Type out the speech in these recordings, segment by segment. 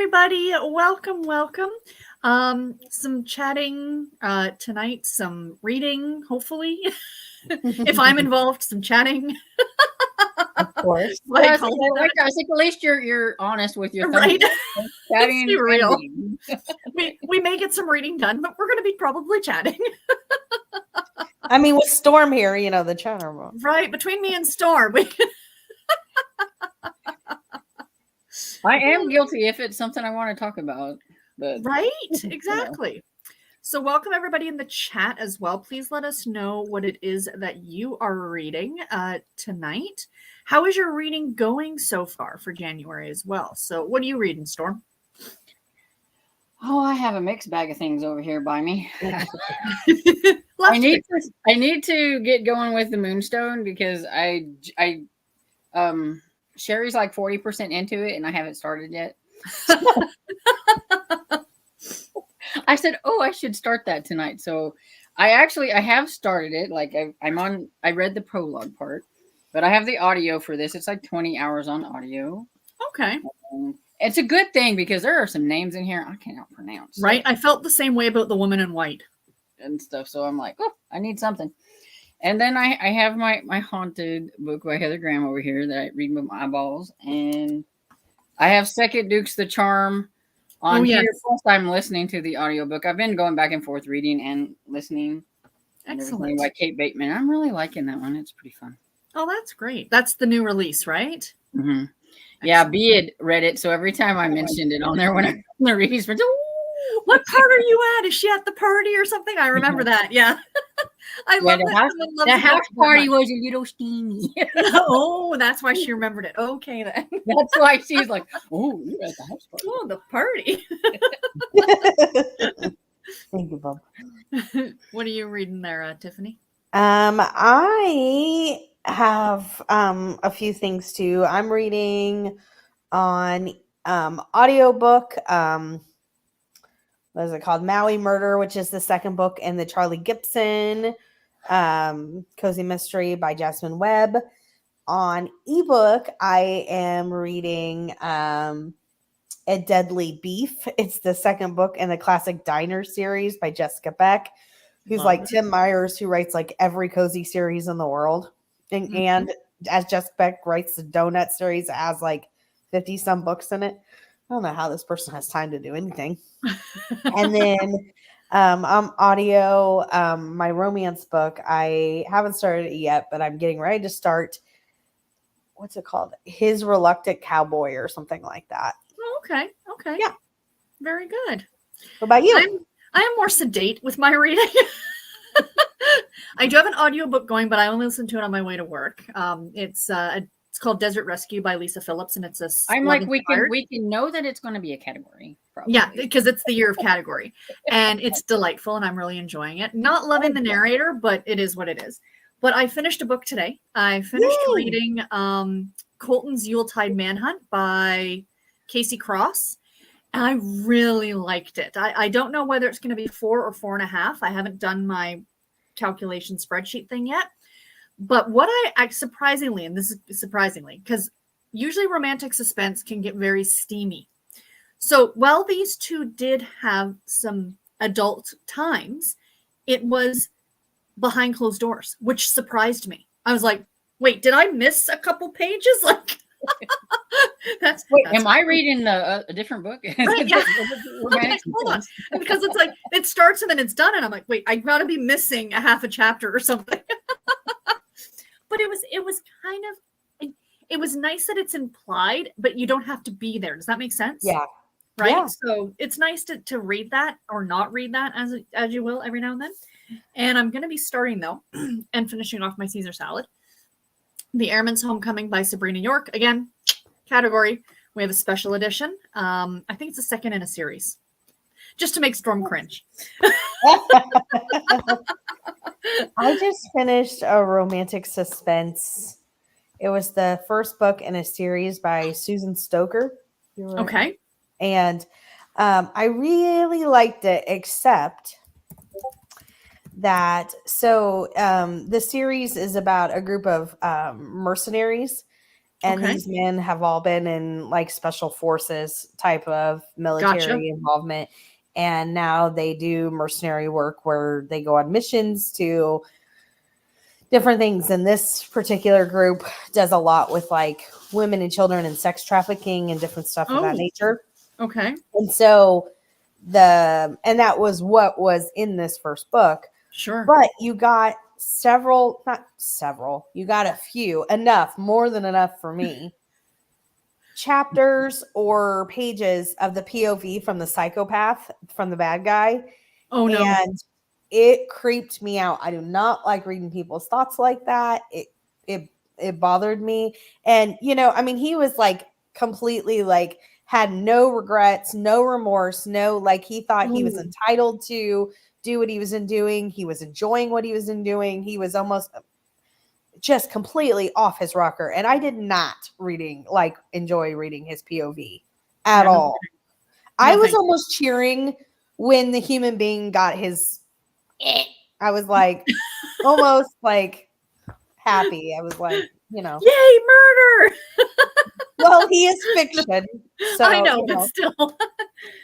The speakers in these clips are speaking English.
everybody. Welcome. Some chatting tonight, some reading, hopefully. If I'm involved, some chatting. Of course. Like, I think at least you're honest with your right. Chatting Let's be real. and we may get some reading done, but we're going to be probably chatting. I mean, with Storm here, the chatter room. Right, between me and Storm. I am guilty if it's something I want to talk about. But right, exactly. So welcome everybody in the chat as well. Please let us know what it is that you are reading tonight. How is your reading going so far for January as well? So what are you reading, Storm? Oh, I have a mixed bag of things over here by me. I need to get going with the Moonstone because Sherry's like 40% into it and I haven't started yet. I said, I should start that tonight. So I have started it. Like I read the prologue part, but I have the audio for this. It's like 20 hours on audio. Okay. It's a good thing because there are some names in here I cannot pronounce. Right. I felt the same way about The Woman in White and stuff. So I'm like, I need something. And then I have my haunted book by Heather Graham over here that I read with my eyeballs. And I have Second Dukes the Charm on here. Plus I'm listening to the audiobook. I've been going back and forth reading and listening. Excellent. By Kate Bateman. I'm really liking that one. It's pretty fun. Oh, that's great. That's the new release, right? Mm-hmm. Yeah, B had read it. So every time I mentioned it on there when I'm the readings, what part are you at? Is she at the party or something? I remember that. Yeah. I love the house party was a little steamy. Oh, that's why she remembered it. Okay, then. That's why she's like, you're at the house party. Oh, the party. Thank you, Bob. What are you reading there, Tiffany? I have a few things too. I'm reading on audiobook. What is it called? Maui Murder, which is the second book in the Charlie Gibson cozy mystery by Jasmine Webb. On ebook, I am reading A Deadly Beef. It's the second book in the classic Diner series by Jessica Beck, who's like Tim Myers, who writes like every cozy series in the world. And as Jessica Beck writes the Donut series, it has like 50 some books in it. I don't know how this person has time to do anything. And then audio, my romance book, I haven't started it yet, but I'm getting ready to start. What's it called? His Reluctant Cowboy or something like that. Oh, okay. Yeah. Very good. What about you? I am more sedate with my reading. I do have an audiobook going, but I only listen to it on my way to work. It's called Desert Rescue by Lisa Phillips, and it's I'm like, we can know that it's going to be a category. Probably. Yeah, because it's the year of category, and it's delightful, and I'm really enjoying it. Not loving the narrator, but it is what it is. But I finished a book today. I finished reading Colton's Yuletide Manhunt by Casey Cross. And I really liked it. I don't know whether it's going to be 4 or 4.5. I haven't done my calculation spreadsheet thing yet. But what I surprisingly, and this is surprisingly, because usually romantic suspense can get very steamy. So while these two did have some adult times, it was behind closed doors, which surprised me. I was like, wait, did I miss a couple pages? Like, that's am I reading a different book? Right, yeah. Okay, hold on. Because it's like it starts and then it's done, and I'm like, wait, I gotta be missing a half a chapter or something. But it was kind of, it was nice that it's implied, but you don't have to be there. Does that make sense? Yeah. Right. Yeah. So it's nice to read that or not read that as you will every now and then. And I'm going to be starting though and finishing off my Caesar salad. The Airman's Homecoming by Sabrina York. Again, category. We have a special edition. I think it's the second in a series. Just to make Storm cringe. I just finished a romantic suspense. It was the first book in a series by Susan Stoker. Okay. And I really liked it, except that, the series is about a group of mercenaries, And Okay. these men have all been in like special forces type of military involvement. And now they do mercenary work where they go on missions to different things. And this particular group does a lot with like women and children and sex trafficking and different stuff of that Oh. nature. Okay. And so that was what was in this first book. Sure. But you got you got a few, more than enough for me, chapters or pages of the POV from the psychopath, from the bad guy. Oh no. And it creeped me out. I do not like reading people's thoughts like that. It bothered me. And he was like completely like had no regrets, no remorse, no, like he thought he was entitled to do what he was doing. He was enjoying what he was doing. He was almost just completely off his rocker. And I did not enjoy reading his POV at all. I was almost cheering when the human being got his, I was like, almost like happy. I was like, yay, murder. Well, he is fiction. So I know, but still.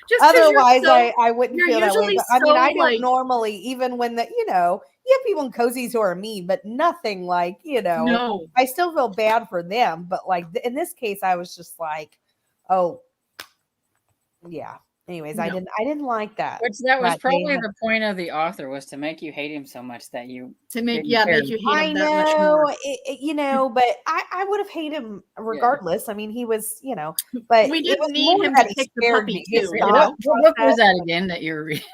Just otherwise, I wouldn't feel that way. But, I mean, I don't like, normally, even when you have people in cozies who are mean, but nothing like, No. I still feel bad for them. But like in this case, I was just like, oh, yeah. Anyways, No. I didn't like that. Which that was probably the point of the author, was to make you hate him so much that you make you hate him I that much more. But I would have hated him regardless. I mean, he was, but we didn't need him to kick the puppy too. What book was that again that you were reading?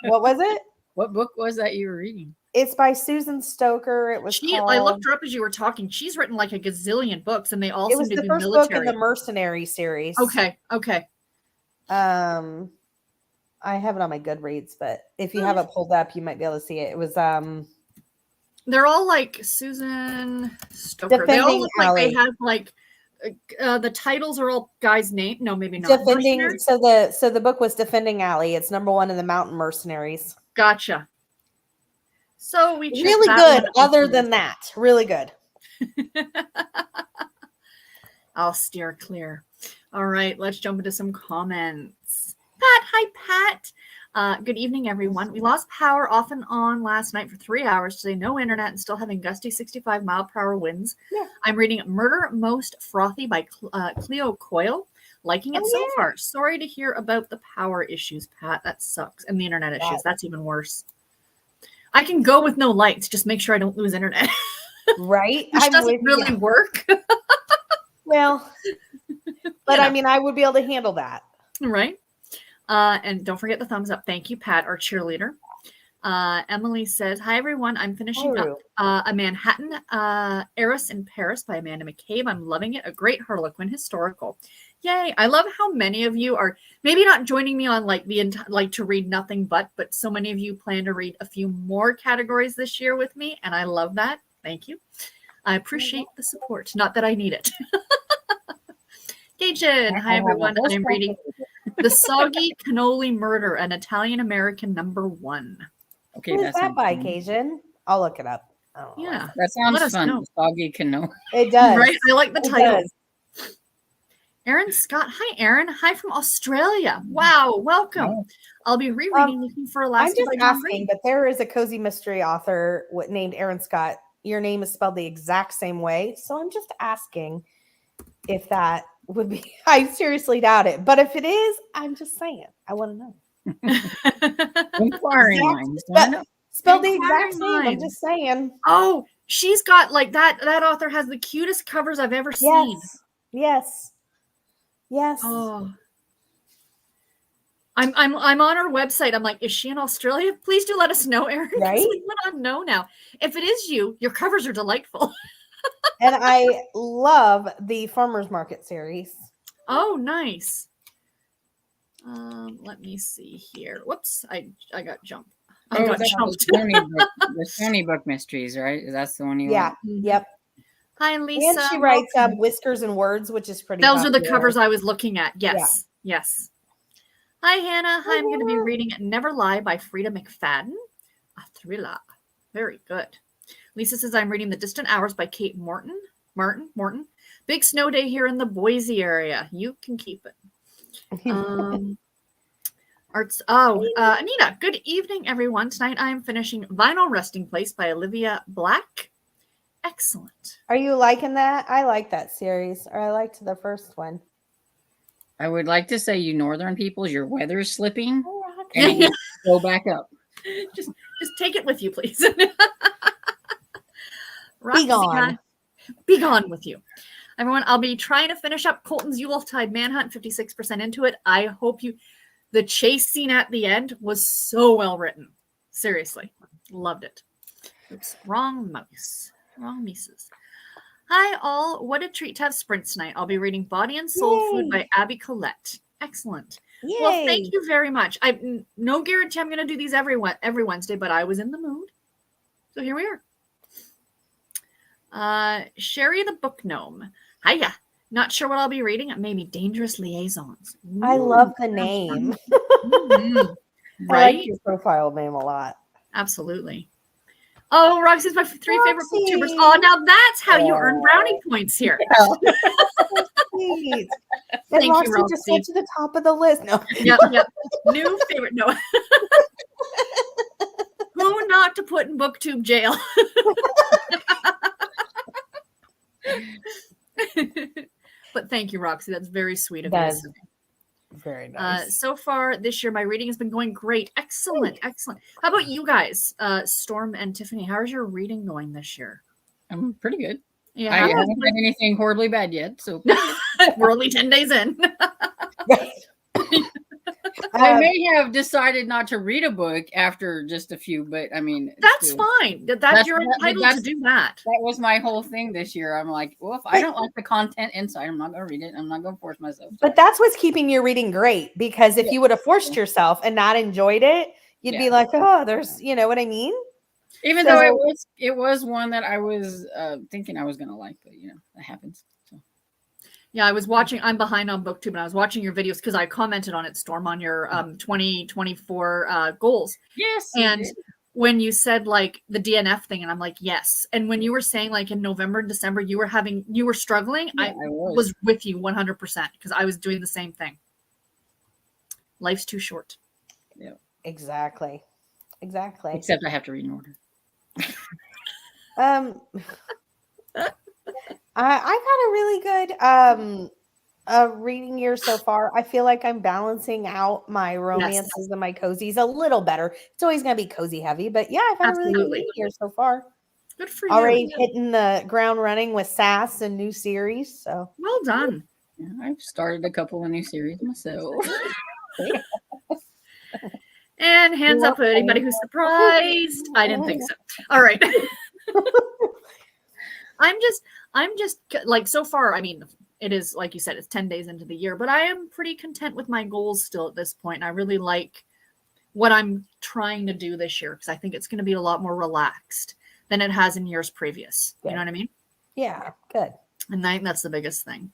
What was it? What book was that you were reading? It's by Susan Stoker. It was called, I looked her up as you were talking. She's written like a gazillion books, and they all it was seem to the be first military. book in the Mercenary series. Okay. I have it on my Goodreads, but if you have it pulled up, you might be able to see it. It was they're all like Susan Stoker. Defending they all look like Alley. they have like the titles are all guys' name. No, maybe not. Defending. So the book was Defending Alley. It's #1 in the Mountain Mercenaries. Gotcha. So we really good. Other than that, really good. I'll steer clear. All right, let's jump into some comments. Pat, hi Pat. Good evening, everyone. We lost power off and on last night for 3 hours. Today, no internet and still having gusty 65-mile-per-hour winds. Yeah. I'm reading Murder Most Frothy by Cleo Coyle. Liking it so far. Sorry to hear about the power issues, Pat. That sucks. And the internet issues. That's even worse. I can go with no lights. Just make sure I don't lose internet. Right? Which doesn't really work. Well, but I mean, I would be able to handle that. Right. And don't forget the thumbs up. Thank you, Pat, our cheerleader. Emily says, hi, everyone. I'm finishing up a Manhattan Heiress in Paris by Amanda McCabe. I'm loving it. A great Harlequin historical. Yay. I love how many of you are maybe not joining me on like to read nothing but so many of you plan to read a few more categories this year with me. And I love that. Thank you. I appreciate the support. Not that I need it. Cajun. Hi, everyone. I'm reading The Soggy Cannoli Murder, an Italian-American #1. Okay, Who is that by, Cajun? I'll look it up. Yeah. That sounds fun. Soggy Cannoli. It does. Right? I like the title. Aaron Scott. Hi, Aaron. Hi from Australia. Wow. Welcome. Oh. I'll be rereading Looking for Alaska. I'm just asking, but there is a cozy mystery author named Aaron Scott. Your name is spelled the exact same way. So I'm just asking if that would be, I seriously doubt it. But if it is, I'm just saying, I want to know. Inquiring minds. Spelled the exact same. I'm just saying. Oh, she's got like that. That author has the cutest covers I've ever seen. Yes. Oh. I'm on her website. I'm like, is she in Australia? Please do let us know, Erin. Right? We want to know now. If it is you, your covers are delightful. And I love the Farmers Market series. Oh, nice. Let me see here. Whoops, I got jumped. I got jumped. The Stony Book Mysteries, right? That's the one you want? Yep. Hi, Lisa. And she writes Whiskers and Words, which is pretty Those popular. are the covers I was looking at. Yes. Hi, Hannah. Hi, I'm going to be reading Never Lie by Frida McFadden. A thriller. Very good. Lisa says I'm reading The Distant Hours by Kate Morton. Big snow day here in the Boise area. You can keep it. Anita, good evening, everyone. Tonight I am finishing Vinyl Resting Place by Olivia Black. Excellent. Are you liking that? I like that series, or I liked the first one. I would like to say, you northern peoples, your weather is slipping. Oh, And it needs to go back up. Just take it with you, please. Be gone. Be gone with you. Everyone, I'll be trying to finish up Colton's Yuletide Manhunt, 56% into it. I hope you... The chase scene at the end was so well written. Seriously. Loved it. Oops. Wrong mouse. Wrong mices. Hi, all. What a treat to have sprints tonight. I'll be reading Body and Soul Food by Abby Collette. Excellent. Yay. Well, thank you very much. I no guarantee I'm going to do these every Wednesday, but I was in the mood. So here we are. Sherry the Book Gnome. Hiya. Not sure what I'll be reading. Maybe Dangerous Liaisons. Ooh. I love the name. Mm-hmm. I Right? like your profile name a lot. Absolutely. Oh, Roxy's my three favorite Roxy. booktubers. Oh, now that's how you earn brownie points here. Sweet. Thank you, Roxy just Roxy. went to the top of the list. No. Yep. New favorite. No. Who not to put in booktube jail? But thank you, Roxy. That's very sweet of you. That's very nice. So far this year, my reading has been going great. Excellent. Excellent. How about you guys, Storm and Tiffany? How is your reading going this year? I'm pretty good. Yeah, I haven't had anything horribly bad yet. So we're only 10 days in. I may have decided not to read a book after just a few, but I mean, That's still, fine. You're entitled to do that. that was my whole thing this year. I'm like, well, if I don't like the content inside, I'm not going to read it. I'm not going to force myself. But that's what's keeping your reading great, because if you would have forced yourself and not enjoyed it, you'd be like, oh, there's, you know what I mean? Even though it was one that I was thinking I was going to like, but you know, that happens. So. Yeah, I'm behind on BookTube, and I was watching your videos because I commented on it, Storm, on your 2024 goals. Yes. And when you said like the DNF thing, and I'm like, yes. And when you were saying like in November and December, you were struggling, Yeah, I was with you 100% because I was doing the same thing. Life's too short. Yeah. Exactly. Except I have to read in order. I've had a really good reading year so far. I feel like I'm balancing out my romances and my cozies a little better. It's always going to be cozy heavy, but yeah, I've had a really good reading year so far. Good for you. Already hitting the ground running with SAS and new series. So well done. Yeah, I've started a couple of new series myself. And hands up for anybody who's surprised. I didn't think so. All right. I'm just like, so far, I mean, it is, like you said, it's 10 days into the year, but I am pretty content with my goals still at this point. And I really like what I'm trying to do this year, because I think it's going to be a lot more relaxed than it has in years previous. Good. You know what I mean? yeah, good. And I think that's the biggest thing.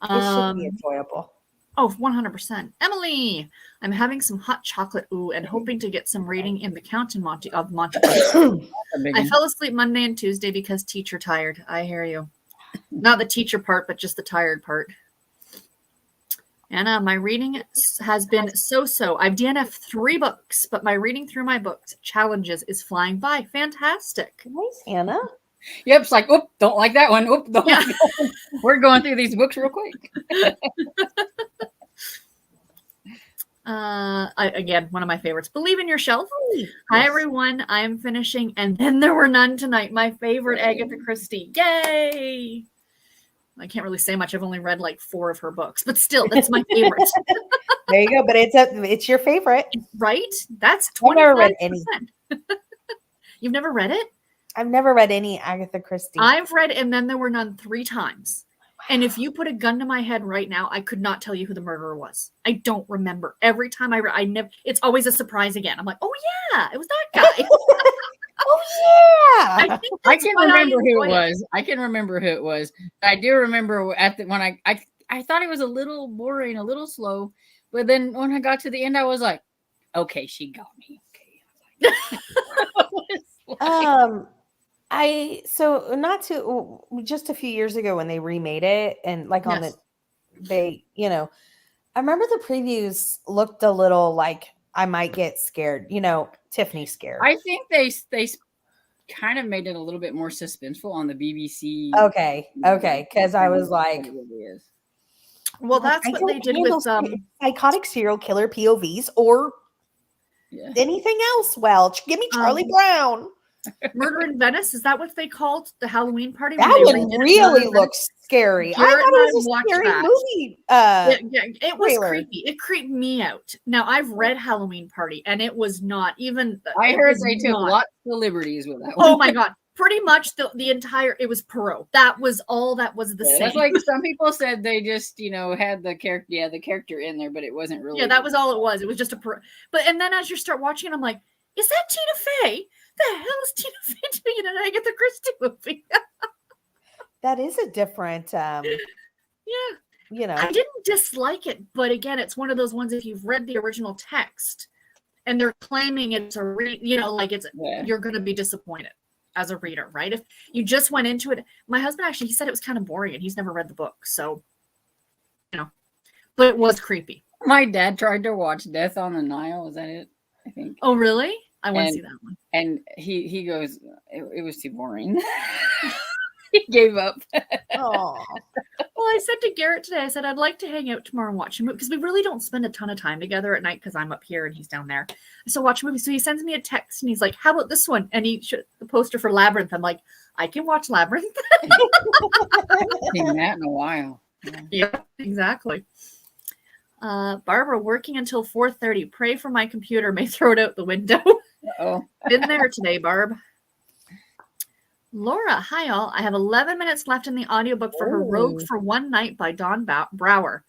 It should be enjoyable. Oh, 100%. Emily, I'm having some hot chocolate, and hoping to get some reading in the Count of Monte Cristo. I fell asleep Monday and Tuesday because teacher tired. I hear you. Not the teacher part, but just the tired part. Anna, my reading has been so-so. I've DNF'd 3 books, but my reading through my books challenges is flying by. Fantastic. Nice, Anna. Yep, it's like, oop, don't like that one. Oop, don't like that one. We're going through these books real quick. Again, one of my favorites. Believe in Yourself. Hi, everyone. I am finishing And Then There Were None tonight. My favorite Agatha Christie. Yay! I can't really say much. I've only read like 4 of her books, but still, that's my favorite. There you go. But it's your favorite, right? That's 25%. I've never read any. You've never read it? I've never read any Agatha Christie. I've read And Then There Were None 3 times. And if you put a gun to my head right now, I could not tell you who the murderer was. I don't remember. Every time I never. It's always a surprise again. I'm like, oh yeah, it was that guy. Oh yeah. I can remember who it was. I can remember who it was. I do remember when I thought it was a little boring, a little slow, but then when I got to the end, I was like, okay, she got me. Okay. So not too just a few years ago when they remade it and like on Yes. they, I remember the previews looked a little like I might get scared, Tiffany scared. I think they kind of made it a little bit more suspenseful on the BBC. Okay, because I was like, What it is. Well, like, that's I what don't they did handle with psychotic serial killer POVs or Yeah. anything else. Welch, give me Charlie Brown. Murder in Venice. Is that what they called the Halloween party? That when they one redid Murder really in Venice? looks scary. I thought Garrett and I it was a watched scary that. movie. It was trailer. creepy. It creeped me out. Now I've read Halloween Party, and it was not even. I it heard was they took not- lots of liberties with that one. Oh my god! Pretty much the entire. It was Perot. That was all. That was the same. That's like some people said they just had the character, the character in there, but it wasn't really. Yeah, that was all it was. It was just a Perot. But and then as you start watching, I'm like, is that Tina Fey? The hell is Tina Fey doing in an Agatha Christie movie? That is a different. Yeah. I didn't dislike it, but again, it's one of those ones if you've read the original text and they're claiming it's a you're going to be disappointed as a reader, right? If you just went into it, my husband actually, he said it was kind of boring and he's never read the book. So, but it was creepy. My dad tried to watch Death on the Nile. Is that it? I think. Oh, really? I want to And- see that one. And he goes, it was too boring. He gave up. Oh, Well, I said to Garrett today, I said, I'd like to hang out tomorrow and watch a movie because we really don't spend a ton of time together at night because I'm up here and he's down there. So watch a movie. So he sends me a text and he's like, how about this one? And he showed the poster for Labyrinth. I'm like, I can watch Labyrinth. Seen that in a while. Yeah. Yeah, exactly. Barbara, working until 4:30. Pray for my computer. May throw it out the window. Oh, Been there today, Barb. Laura, hi all. I have 11 minutes left in the audiobook for her Rogue Oh. for One Night by Dawn Brower.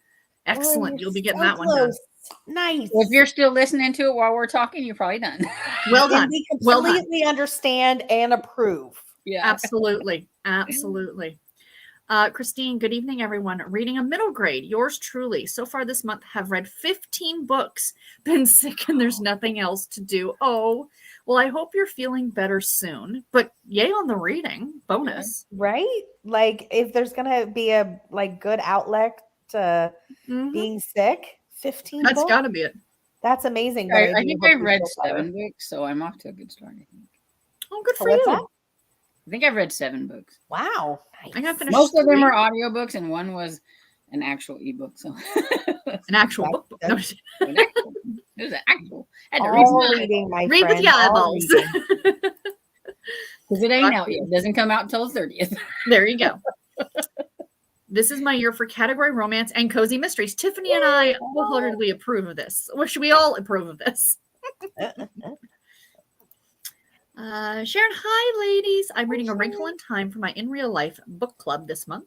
Excellent. you're You'll be getting so that one done. close. Nice. if you're still listening to it while we're talking, you're probably done. Well And done. we Well done. completely understand and approve. Yeah. Absolutely. Absolutely. Christine, good evening, everyone. Reading a middle grade, yours truly. So far this month, have read 15 books, been sick, and there's nothing else to do. Oh, well, I hope you're feeling better soon. But yay on the reading. Bonus. Right? Like if there's gonna be a good outlet to Mhm. being sick, 15 That's books. got to be it. That's amazing. I do think hope I've you read feel better. 7 books, so I'm off to a good start. I think. Oh, good for What's you. that? I think I've read 7 books. Wow. I'm gonna finish Most of them 3. are audiobooks, and one was an actual ebook. So An actual Right. book. No, it was an actual. Had to All read reading, my read with friend. your all eyeballs. reading. because it ain't out yet. It doesn't come out until the 30th. There you go. This is my year for category romance and cozy mysteries. Tiffany and I wholeheartedly approve of this. Or should we all approve of this? Sharon, hi, ladies. I'm reading A Wrinkle in Time for my In Real Life book club this month.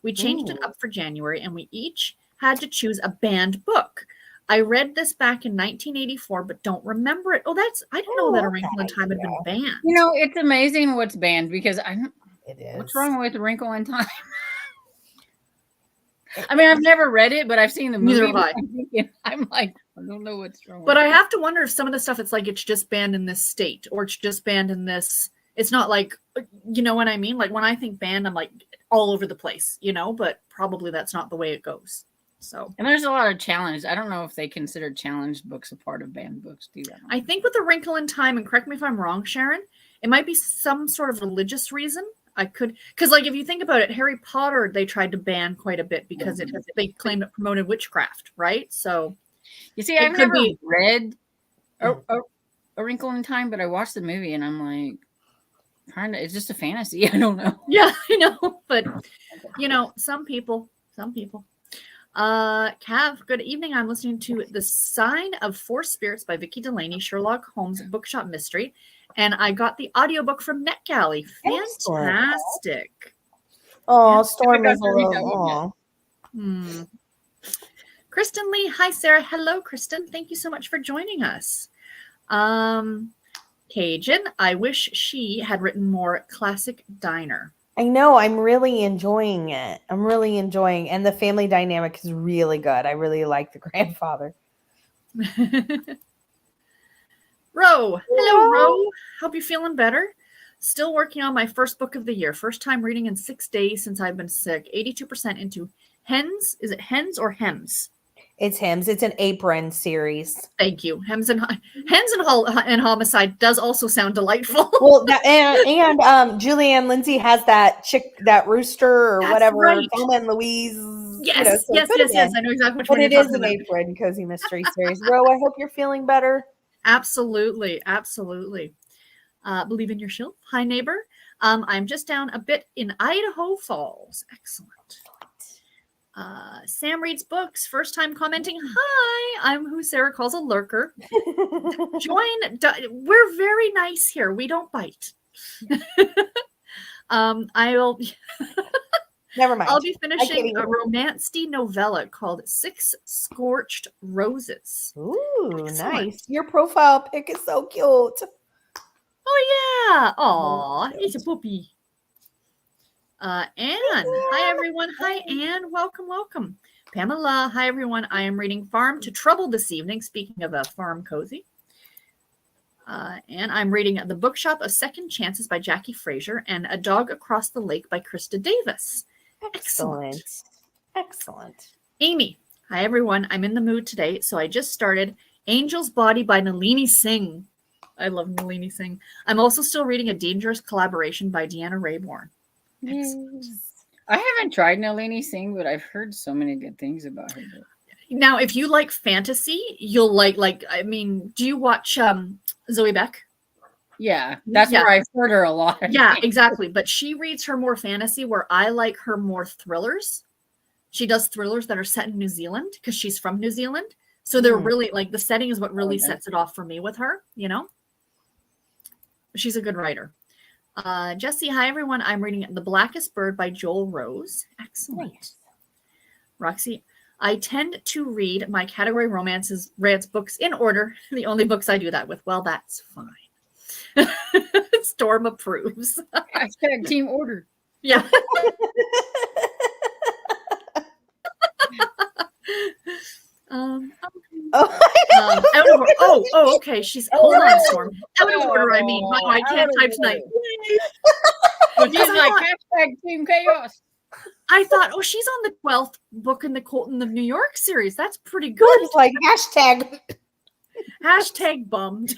We changed it Ooh. up for January, and we each had to choose a banned book. I read this back in 1984, but don't remember it. Oh, I didn't know that A Wrinkle in Time had been banned. It's amazing what's banned because I don't. It is. What's wrong with Wrinkle in Time? I mean, I've never read it, but I've seen the movie. Neither have I. I'm like, I don't know what's wrong. But with I it. have to wonder if some of the stuff it's like it's just banned in this state or it's just banned in this. It's not like, you know what I mean? Like when I think banned, I'm like all over the place, but probably that's not the way it goes. So And there's a lot of challenge. I don't know if they consider challenged books a part of banned books. Do that? I think with The Wrinkle in Time, and correct me if I'm wrong, Sharon, it might be some sort of religious reason. Because like if you think about it, Harry Potter they tried to ban quite a bit because they claimed it promoted witchcraft, right? So You see, it I've could never be- read a Wrinkle in Time, but I watched the movie and I'm like, it's just a fantasy. I don't know. yeah, I know, but some people. Cav, good evening. I'm listening to The Sign of Four Spirits by Vicky Delaney, Sherlock Holmes bookshop mystery. And I got the audiobook from NetGalley. Excellent. Fantastic. Oh, Yeah. Storm I is a got to read little. that Aw. Kristen Lee. Hi, Sarah. Hello, Kristen. Thank you so much for joining us. Cajun, I wish she had written more classic diner. I know. I'm really enjoying it. And the family dynamic is really good. I really like the grandfather. Ro. Hello, Ro. Hope you're feeling better. Still working on my first book of the year. First time reading in 6 days since I've been sick. 82% into Hens. Is it Hens or Hems? It's Hems. It's an Apron series. Thank you. Hens and Homicide does also sound delightful. Well, and Julianne Lindsay has that rooster or That's whatever. right. Thelma and Louise. Yes, so it could have yes. been. I know exactly which But one it you're is talking an about. Apron cozy mystery series. Ro, I hope you're feeling better. Absolutely. Believe in your shelf. Hi, neighbor. I'm just down a bit in Idaho Falls. Excellent. Sam reads books. First time commenting. Hi, I'm who Sarah calls a lurker. We're very nice here. We don't bite. I'll Never mind. I'll be finishing a romancy novella called Six Scorched Roses. Ooh, Excellent. nice. Your profile pic is so cute. Oh yeah. Aw, it's a puppy. Anne. Hi everyone. Hi Anne. Welcome. Pamela. Hi everyone. I am reading Farm to Trouble this evening. Speaking of a farm cozy. And I'm reading The Bookshop of Second Chances by Jackie Fraser and A Dog Across the Lake by Krista Davis. Excellent. Amy. Hi everyone. I'm in the mood today, so I just started Angel's Body by Nalini Singh. I love Nalini Singh. I'm also still reading A Dangerous Collaboration by Deanna Rayborn. I haven't tried Nalini Singh, but I've heard so many good things about her. Now, if you like fantasy, you'll like do you watch Zoe Beck? Yeah, that's where I've heard her a lot. Yeah, exactly. But she reads her more fantasy, where I like her more thrillers. She does thrillers that are set in New Zealand because she's from New Zealand. So they're really like the setting is what really sets it off for me with her, you know? She's a good writer. Jesse, hi everyone. I'm reading The Blackest Bird by Joel Rose. Excellent. Nice. Roxy, I tend to read my category romances rants books in order. The only books I do that with. Well, that's fine. Storm approves. Hashtag team order. Yeah. Okay. She's hold on, Storm. Out of order. I mean, wow, I can't type tonight. She's like hashtag Team Chaos. I thought, she's on the 12th book in the Colton of New York series. That's pretty good. It's like hashtag bummed.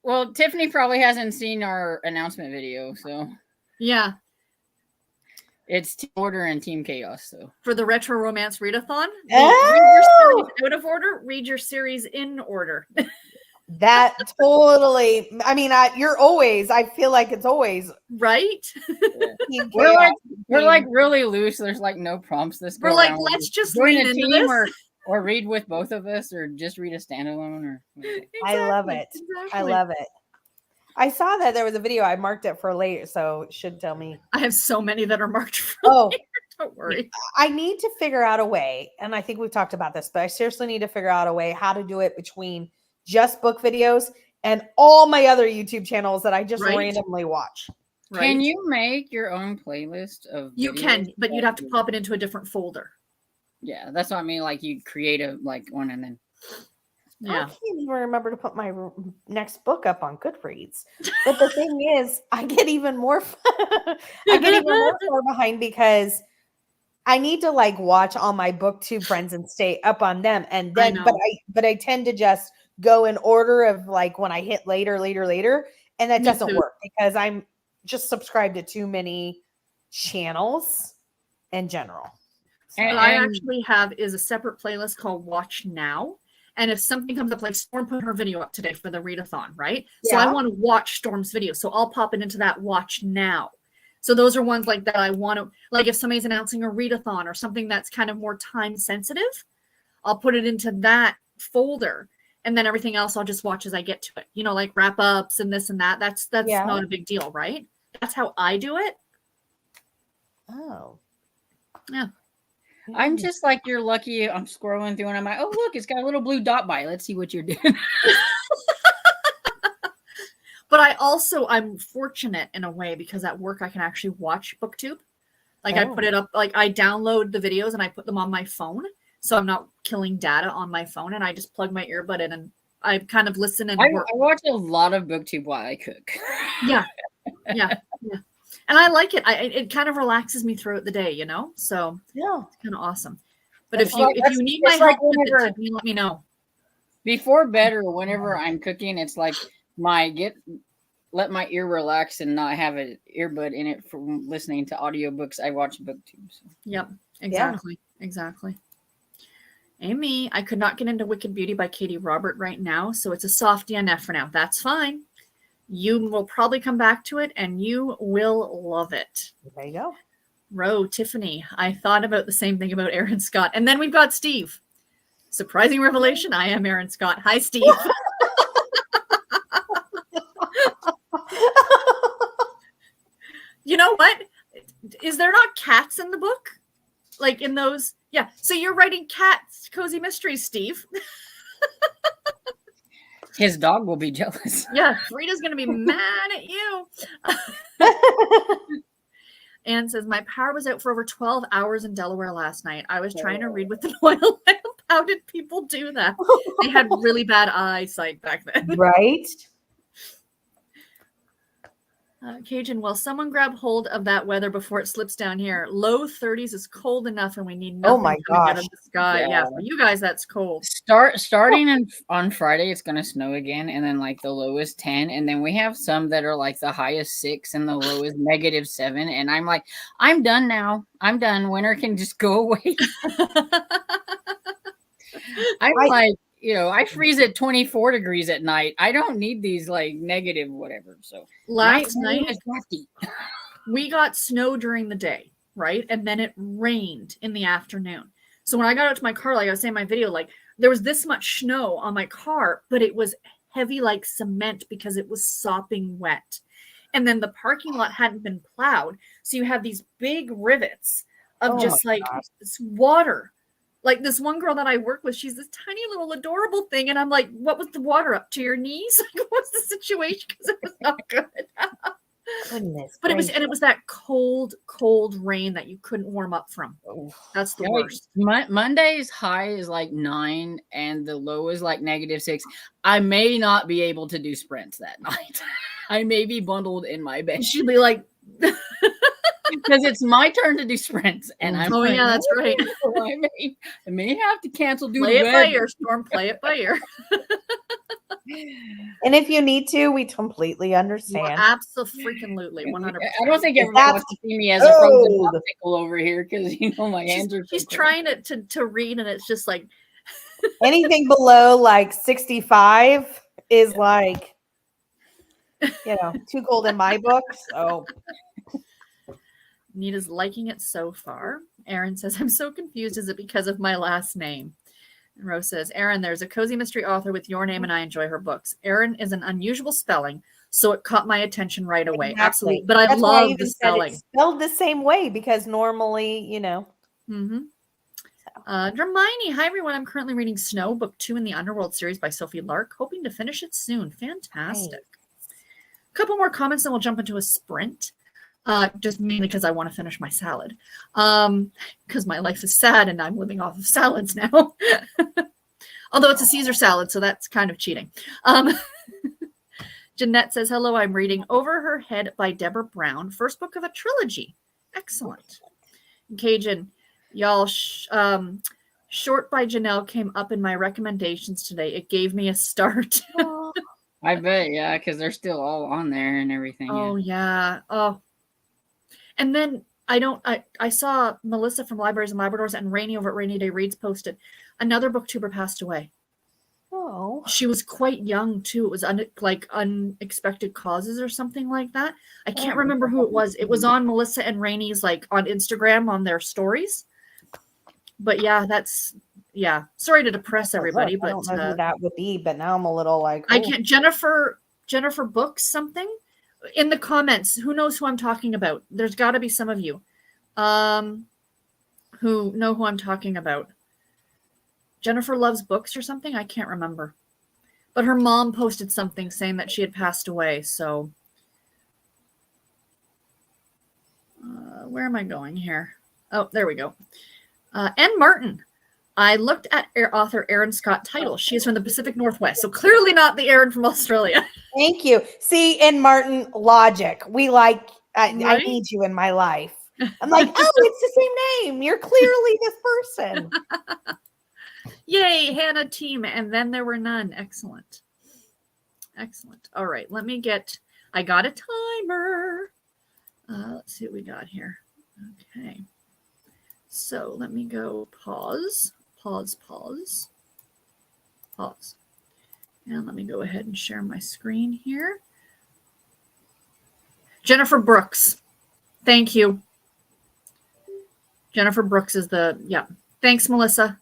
Well, Tiffany probably hasn't seen our announcement video, so yeah. It's Team Order and Team Chaos. So for the Retro Romance Readathon, read your series out of order, read your series in order. That totally. I mean, you're always. I feel like it's always right. We're like really loose. There's like no prompts. We're like, let's just join a team or read with both of us, or just read a standalone. Or exactly, I love it. Exactly. I love it. I saw that there was a video. I marked it for later, so it should tell me. I have so many that are marked for later. Don't worry. I need to figure out a way, and I think we've talked about this, but I seriously need to figure out a way how to do it between just book videos and all my other YouTube channels that I just randomly watch. Right. Can you make your own playlist of videos? You can, but you'd have to pop it into a different folder. Yeah, that's what I mean. Like you create a one and then. Yeah. I can't even remember to put my next book up on Goodreads. But the thing is, I get even more far behind because I need to watch all my BookTube friends and stay up on them. And then, but I tend to just go in order of when I hit later, and that doesn't work because I'm just subscribed to too many channels in general. So what I actually have is a separate playlist called Watch Now. And if something comes up, like Storm put her video up today for the readathon, right? Yeah. So I want to watch Storm's video. So I'll pop it into that Watch Now. So those are ones like that I want to, like if somebody's announcing a readathon or something that's kind of more time sensitive, I'll put it into that folder. And then everything else I'll just watch as I get to it. You know, like wrap ups and this and that. That's not a big deal, right? That's how I do it. Oh. Yeah. I'm just like, you're lucky. I'm scrolling through and I'm like, oh, look, it's got a little blue dot by it. Let's see what you're doing. But I'm fortunate in a way because at work I can actually watch BookTube. I put it up, I download the videos and I put them on my phone. So I'm not killing data on my phone and I just plug my earbud in and I kind of listen and I work. watch a lot of BookTube while I cook. Yeah, yeah, yeah. And I like it. It kind of relaxes me throughout the day, you know. So Yeah. it's kind of awesome. But That's if you like- if you need my it's like help with it, whenever- Tiffany, let me know. Before bed or whenever I'm cooking, it's like let my ear relax and not have an earbud in it from listening to audiobooks. I watch BookTube. So. Yep, exactly, exactly. Amy, I could not get into Wicked Beauty by Katie Robert right now, so it's a soft DNF for now. That's fine. You will probably come back to it, and you will love it. There you go. Ro, Tiffany, I thought about the same thing about Aaron Scott. And then we've got Steve. Surprising revelation, I am Aaron Scott. Hi, Steve. You know what? Is there not cats in the book? Like in those? Yeah. So you're writing cats, cozy mysteries, Steve. His dog will be jealous. Yeah, Frida's going to be mad at you. Anne says, my power was out for over 12 hours in Delaware last night. I was trying to read with an oil lamp. How did people do that? They had really bad eyesight back then. Right? Cajun, will someone grab hold of that weather before it slips down here? Low 30s is cold enough, and we need nothing my coming out gosh. of the sky. Yeah. Yeah. For you guys, that's cold. Starting on Friday, it's gonna snow again, and then like the low is 10, and then we have some that are like the highest 6 and the low is -7, and I'm like, I'm done now. I'm done. Winter can just go away. I'm like, I freeze at 24 degrees at night. I don't need these like negative whatever. So Last my room night, is lefty. we got snow during the day, right? And then it rained in the afternoon. So when I got out to my car, like I was saying in my video, like there was this much snow on my car, but it was heavy like cement because it was sopping wet. And then the parking lot hadn't been plowed. So you have these big rivets of Oh just my like gosh. this water. Like this one girl that I work with, she's this tiny little adorable thing. And I'm like, what was the water up to your knees? Like, what's the situation? Because it was not good. Goodness. But it was that cold rain that you couldn't warm up from. That's the worst. Monday's high is like 9 and the low is like -6. I may not be able to do sprints that night. I may be bundled in my bed She'll be like, because it's my turn to do sprints, and I'm oh like, yeah, that's right. I may have to cancel due Play to it by weather. ear, Storm. Play it by ear. And if you need to, we completely understand. Absolutely, 100%. I don't think If everybody that's wants to see me as a frozen cold. popsicle over here because my hands are. She's trying to read, and it's just like Anything below like 65 is like, too cold in my book. So Nita's liking it so far. Aaron says, I'm so confused. Is it because of my last name? And Rose says, Aaron, there's a cozy mystery author with your name, and I enjoy her books. Aaron is an unusual spelling, so it caught my attention right away. Exactly. Absolutely. But I That's why love even the said spelling. it's spelled the same way because normally, Mm-hmm. Hermione, hi everyone. I'm currently reading Snow, book 2 in the Underworld series by Sophie Lark, hoping to finish it soon. Fantastic. A couple more comments, and we'll jump into a sprint. Just mainly because I want to finish my salad. Because my life is sad and I'm living off of salads now. Although it's a Caesar salad, so that's kind of cheating. Jeanette says, hello, I'm reading Over Her Head by Deborah Brown, first book of a trilogy. Excellent. Cajun, y'all, Short by Janelle came up in my recommendations today. It gave me a start. I bet, yeah, because they're still all on there and everything. Oh, yeah. Oh. And then I saw Melissa from Libraries and Labradors and Rainy over at Rainy Day Reads posted another booktuber passed away. Oh. She was quite young too. It was unexpected causes or something like that. I can't remember who it was. It was on Melissa and Rainy's like on Instagram on their stories. But yeah, sorry to depress everybody, I but don't know who that would be, but now I'm a little like, I can't. Jennifer Books something in the comments. Who knows who I'm talking about? There's got to be some of you who know who I'm talking about. Jennifer Loves Books or something. I can't remember. But her mom posted something saying that she had passed away. So where am I going here? Oh, there we go. Anne Martin. I looked at author Erin Scott title. She's from the Pacific Northwest, so clearly not the Erin from Australia. Thank you. See, and Martin, logic. We like, I Right? need you in my life. I'm like, oh, it's the same name. You're clearly this person. Yay, Hannah team. And then there were none. Excellent. Excellent. All right, I got a timer. Let's see what we got here. Okay. So let me go pause. And let me go ahead and share my screen here. Jennifer Brooks. Thank you. Jennifer Brooks is yeah. Thanks, Melissa.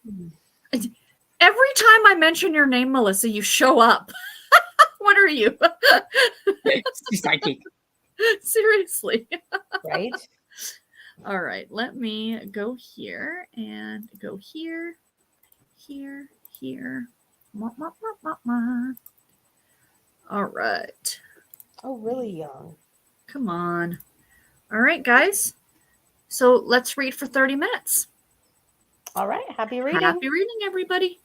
Every time I mention your name, Melissa, you show up. What are you? She's psychic. Seriously. Right? All right, let me go here and go here. All right. Oh, really young. Come on. All right, guys. So let's read for 30 minutes. All right. Happy reading. Happy reading, everybody.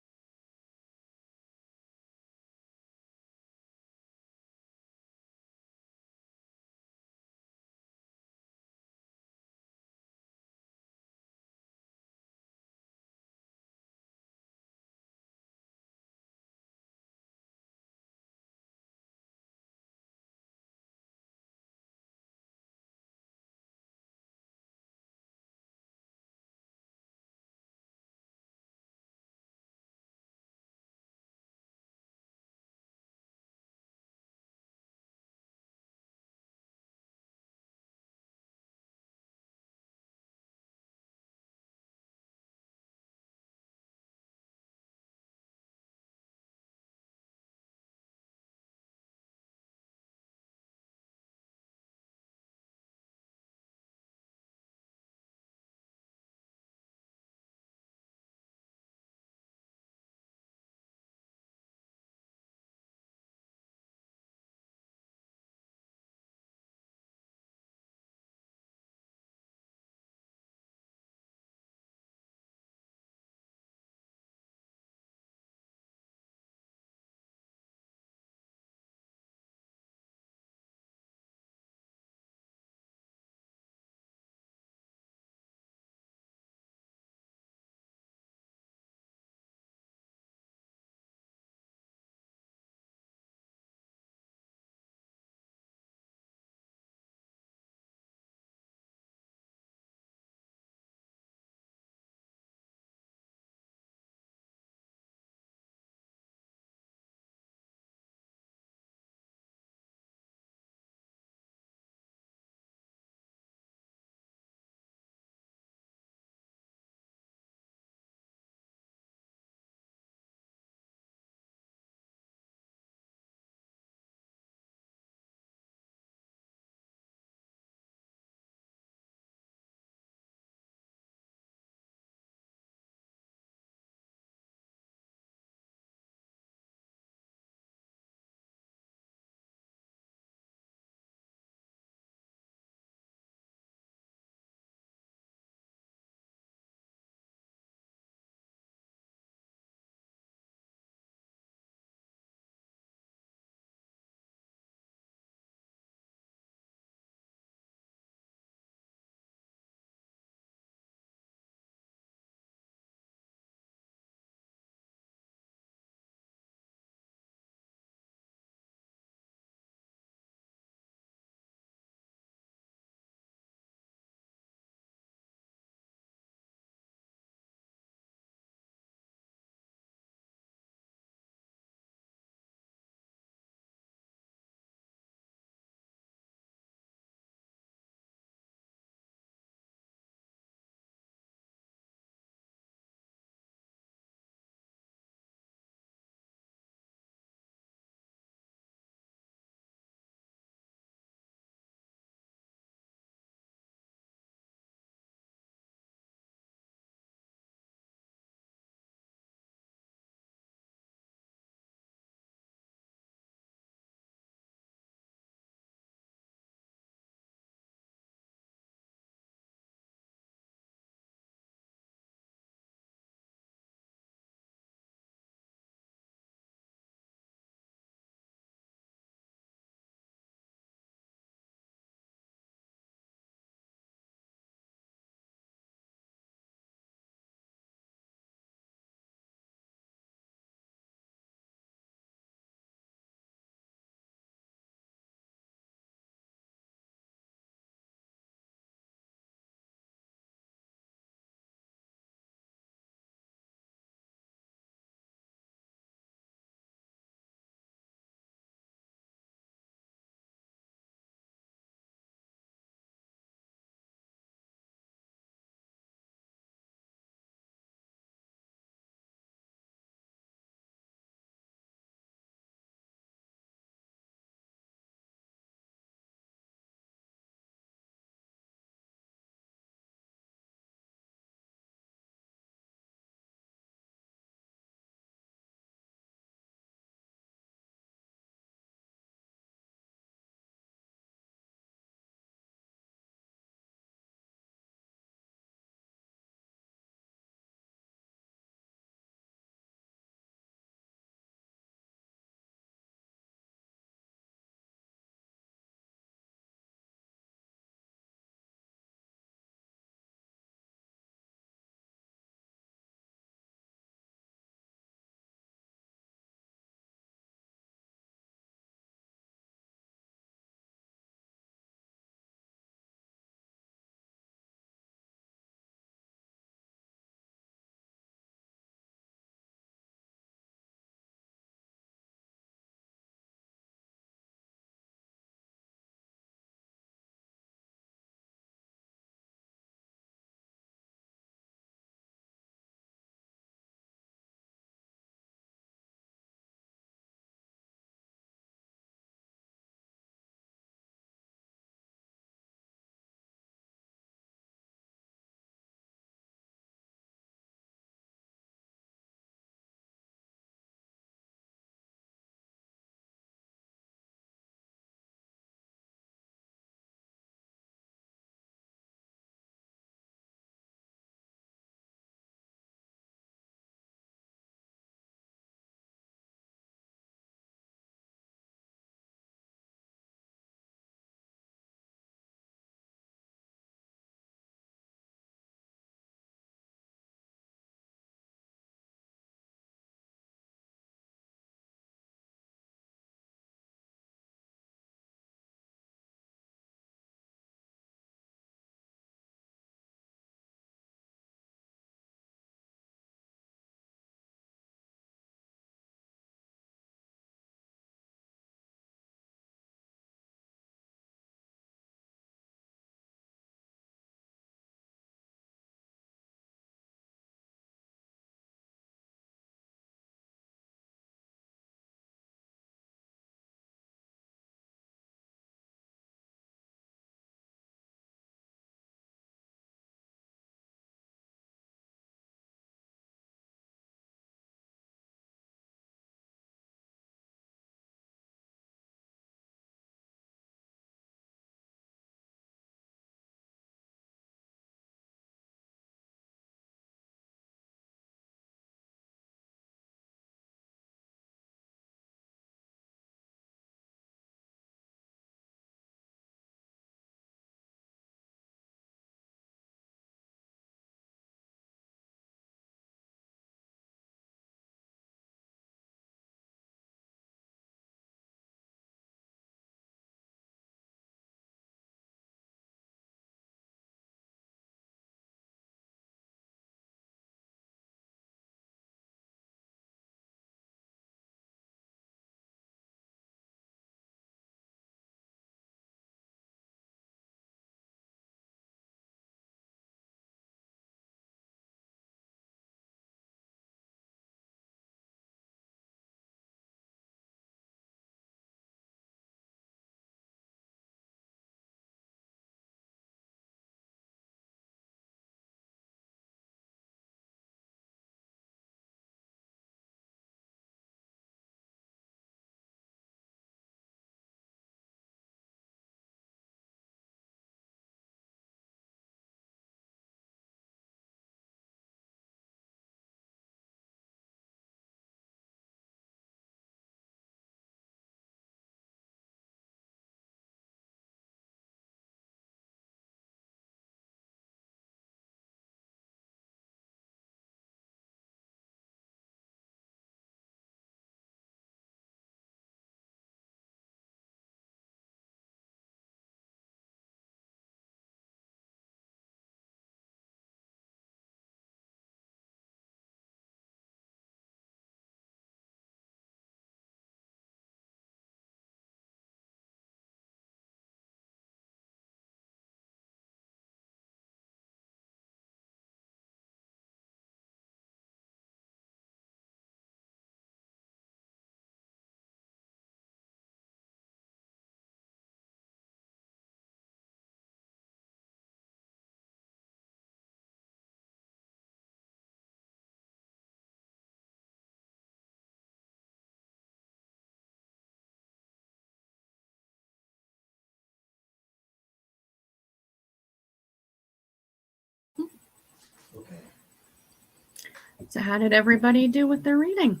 So how did everybody do with their reading?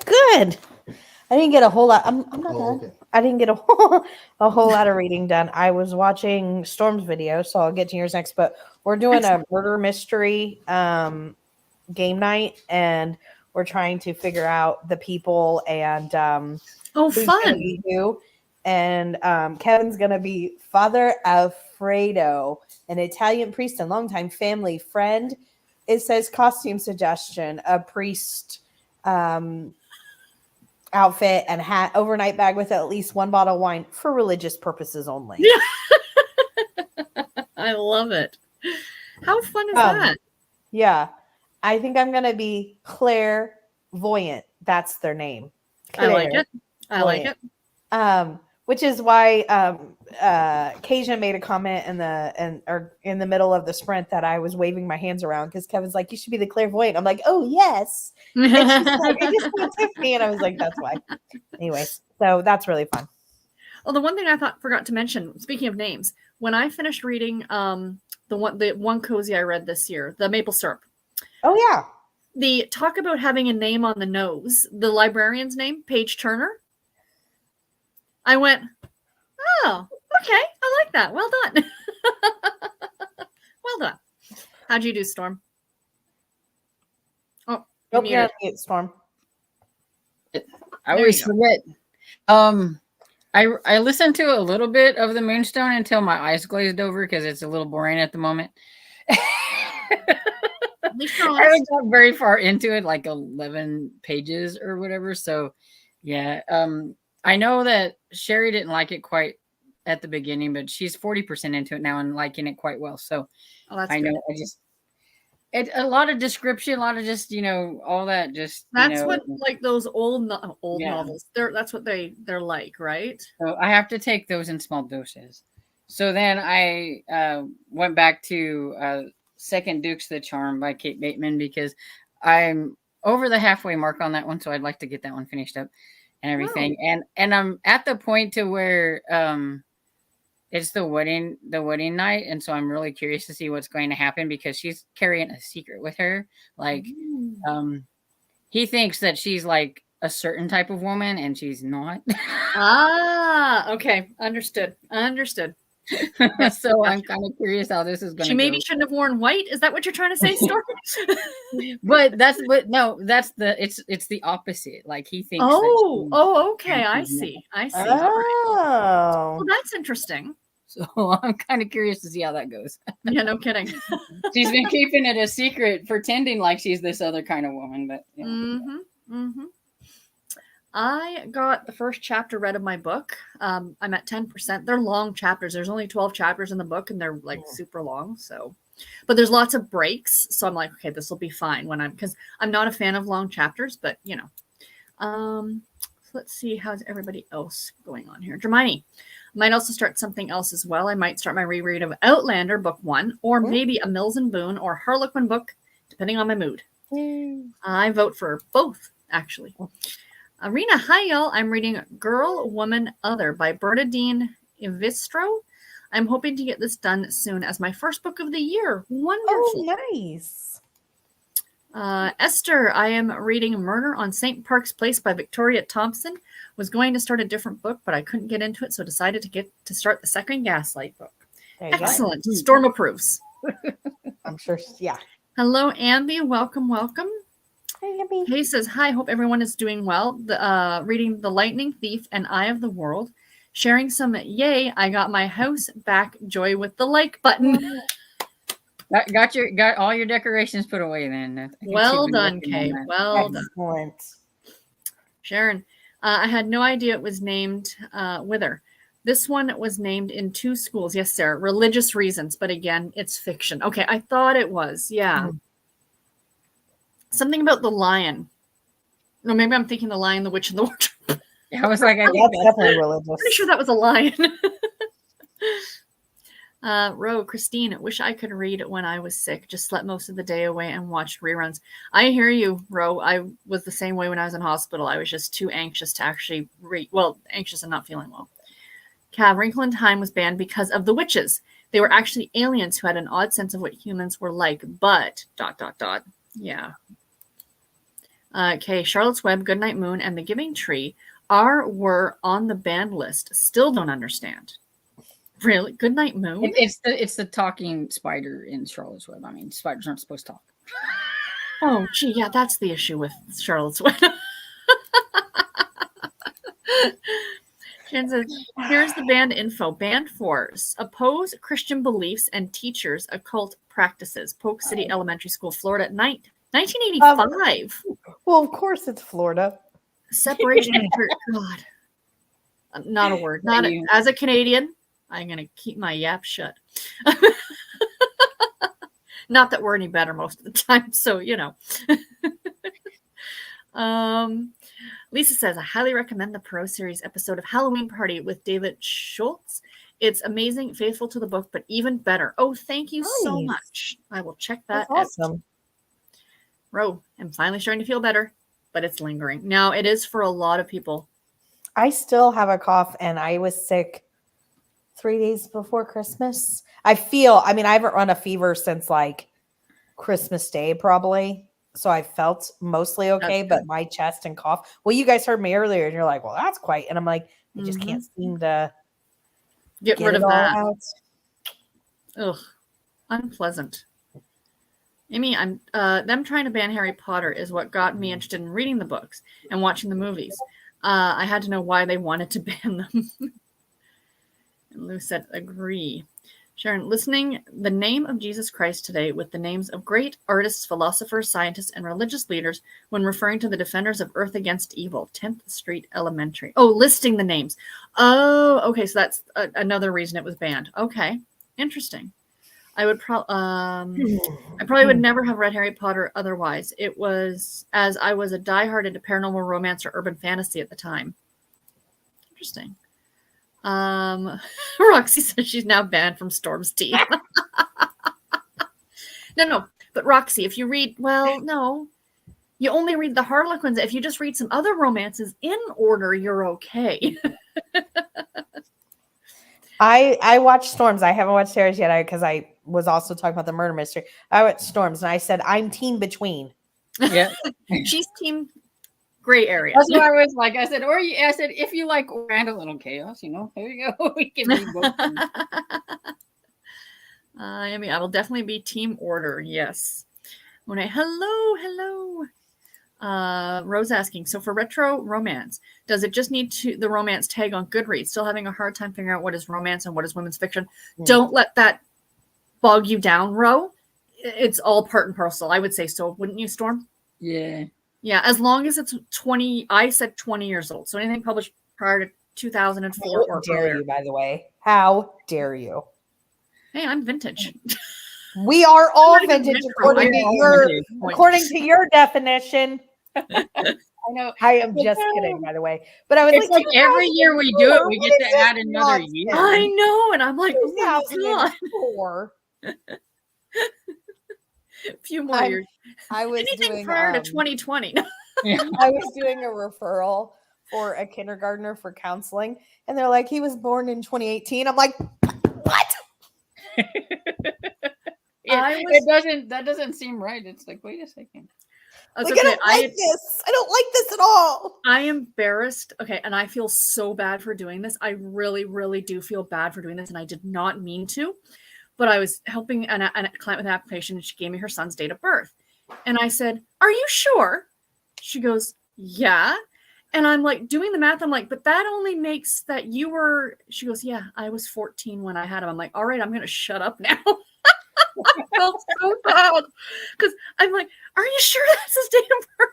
Good. I didn't get a whole lot. I'm not Oh, done. okay. I didn't get a whole lot of reading done. I was watching Storm's video, so I'll get to yours next. But we're doing a murder mystery game night, and we're trying to figure out the people and Oh, who's gonna fun. be who. And Kevin's gonna be Father Alfredo, an Italian priest and longtime family friend. It says costume suggestion: a priest outfit and hat, overnight bag with at least one bottle of wine for religious purposes only. Yeah. I love it. How fun is that? Yeah. I think I'm gonna be clairvoyant. That's their name. I like it. I like it. Which is why Kasia made a comment in the middle of the sprint that I was waving my hands around because Kevin's like, you should be the clairvoyant. I'm like, oh yes. And she's like, I just want Tiffany. And I was like, that's why. Anyways, so that's really fun. Well, the one thing I forgot to mention, speaking of names, when I finished reading the one cozy I read this year, the maple syrup. Oh yeah. The talk about having a name on the nose, the librarian's name, Paige Turner. I went, oh, okay, I like that. Well done. Well done. How'd you do, Storm? Oh, Nope, yeah, Storm. I always forget. I listened to a little bit of the Moonstone until my eyes glazed over because it's a little boring at the moment. At least you're I haven't honest. got very far into it, like 11 pages or whatever. So, yeah. I know that Sherry didn't like it quite at the beginning, but she's 40% into it now and liking it quite well. So, Oh, that's I know. good. A lot of description, a lot of just all that. Just That's what like those old Yeah. novels. That's what they're like, right? So I have to take those in small doses. So then I went back to Second Dukes the Charm by Kate Bateman because I'm over the halfway mark on that one. So I'd like to get that one finished up and everything. And I'm at the point to where it's the wedding night. And so I'm really curious to see what's going to happen because she's carrying a secret with her. Like he thinks that she's like a certain type of woman and she's not. Okay. Understood. So I'm kind of curious how this is going to She maybe shouldn't have worn white. Is that what you're trying to say, Storm? But that's it's the opposite. Like he thinks. Okay. I see. All right. Oh. Well, that's interesting. So I'm kind of curious to see how that goes. Yeah, no kidding. She's been keeping it a secret, pretending like she's this other kind of woman. But I got the first chapter read of my book. I'm at 10%. They're long chapters. There's only 12 chapters in the book, and they're like super long. So, but there's lots of breaks. So I'm like, okay, this will be fine because I'm not a fan of long chapters, but So let's see how's everybody else going on here. Hermione, might also start something else as well. I might start my reread of Outlander book 1, or maybe a Mills and Boone or Harlequin book, depending on my mood. I vote for both, actually. Arena, hi y'all. I'm reading Girl, Woman, Other by Bernadine Ivistro. I'm hoping to get this done soon as my first book of the year. Wonderful. Oh, nice. Esther, I am reading Murder on St. Park's Place by Victoria Thompson. Was going to start a different book, but I couldn't get into it, so decided to start the second Gaslight book. Excellent. Storm approves. I'm sure. Yeah. Hello, Ambi. Welcome. Hi, Ambi. Hey says, hi, hope everyone is doing well. Reading The Lightning Thief and Eye of the World. Sharing some yay, I got my house back joy with the like button. Got all your decorations put away then. Well done, Kay. Well done. Excellent. Sharon, I had no idea it was named Wither. This one was named in 2 schools. Yes, Sarah. Religious reasons, but again, it's fiction. Okay, I thought it was. Yeah. Something about the lion. No, maybe I'm thinking The Lion, the Witch, and the Wardrobe. I was like, I think That's definitely religious. Pretty sure that was a lion. Ro, Christine, wish I could read when I was sick. Just slept most of the day away and watched reruns. I hear you, Ro. I was the same way when I was in hospital. I was just too anxious to actually read. Well, anxious and not feeling well. Cav, Wrinkle in Time was banned because of the witches. They were actually aliens who had an odd sense of what humans were like, but ... Yeah. Okay, Charlotte's Web, Goodnight Moon, and The Giving Tree were on the banned list. Still don't understand. Really? Goodnight Moon? It's the talking spider in Charlotte's Web. I mean, spiders aren't supposed to talk. Oh, gee, yeah, that's the issue with Charlotte's Web. Jen says, here's the band info. Band Force. Oppose Christian beliefs and teachers' occult practices. Polk City Elementary School, Florida, 1985. Well, of course it's Florida. Separation of church. God. Not a word. As a Canadian, I'm going to keep my yap shut. Not that we're any better most of the time, so you know. Lisa says, I highly recommend the Pro Series episode of Halloween Party with David Schultz. It's amazing, faithful to the book, but even better. Oh, thank you so much. I will check that out. Awesome. Ro, I'm finally starting to feel better, but it's lingering. Now, it is for a lot of people. I still have a cough, and I was sick 3 days before Christmas. I haven't run a fever since like Christmas Day, probably. So I felt mostly okay, but my chest and cough. Well, you guys heard me earlier, and you're like, well, that's quite. And I'm like, I just can't seem to get rid of that. Out. Ugh, unpleasant. Amy, them trying to ban Harry Potter is what got me interested in reading the books and watching the movies. I had to know why they wanted to ban them. And Lou said, agree. Sharon, listening the name of Jesus Christ today with the names of great artists, philosophers, scientists, and religious leaders when referring to the defenders of Earth against evil, 10th Street Elementary. Oh, listing the names. Oh, okay. So that's another reason it was banned. Okay. Interesting. I probably would never have read Harry Potter otherwise. It was as I was a diehard into paranormal romance or urban fantasy at the time. Interesting. Roxy says she's now banned from Storm's team. No. But Roxy, if you read, no, you only read the Harlequins. If you just read some other romances in order, you're okay. I watched Storms. I haven't watched Harry's yet because I was also talking about the murder mystery. I watched Storms, and I said, I'm team between. Yeah. She's team gray area. That's what I was like. I said, if you like random little chaos, here you go. We can read both. I will definitely be team order. Yes. Hello. Rose asking, so for retro romance, does it just need the romance tag on Goodreads? Still having a hard time figuring out what is romance and what is women's fiction. Don't let that bog you down, Ro. It's all part and parcel. I would say so. Wouldn't you, Storm? Yeah. Yeah, as long as it's 20, I said 20 years old. So anything published prior to 2004 or dare earlier. you, by the way. How dare you? Hey, I'm vintage. We are all vintage according to your definition. I know. I am just kidding, by the way. But I was it's like every year we do it, we get to add another year. I know, and I'm like, oh my God. A few more years. I was anything doing, prior to 2020. I was doing a referral for a kindergartner for counseling, and they're like, he was born in 2018. I'm like, what? That doesn't seem right. It's like, wait a second. I don't like this. I don't like this at all. I am embarrassed. Okay, and I feel so bad for doing this. I really, really do feel bad for doing this, and I did not mean to. But I was helping a client with an application, and she gave me her son's date of birth. And I said, are you sure? She goes, yeah. And I'm like doing the math. I'm like, but that only makes that you were, she goes, yeah, I was 14 when I had him. I'm like, all right, I'm going to shut up now. I felt so bad because I'm like, are you sure that's his date of birth?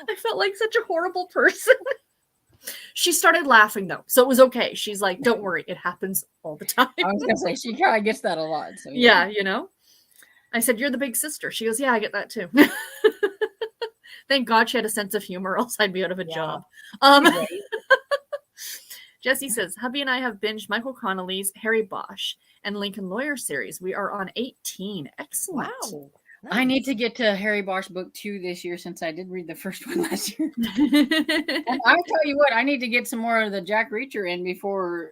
I felt like such a horrible person. She started laughing though, so it was okay. She's like, don't worry, it happens all the time. I was going to say, she probably gets that a lot. So yeah, I said, you're the big sister. She goes, yeah, I get that too. Thank God she had a sense of humor, else I'd be out of a job. Right. Jesse says, hubby and I have binged Michael Connelly's Harry Bosch and Lincoln Lawyer series. We are on 18. Excellent. Wow. I need to get to Harry Bosch book 2 this year since I did read the first one last year. And I'll tell you what, I need to get some more of the Jack Reacher in before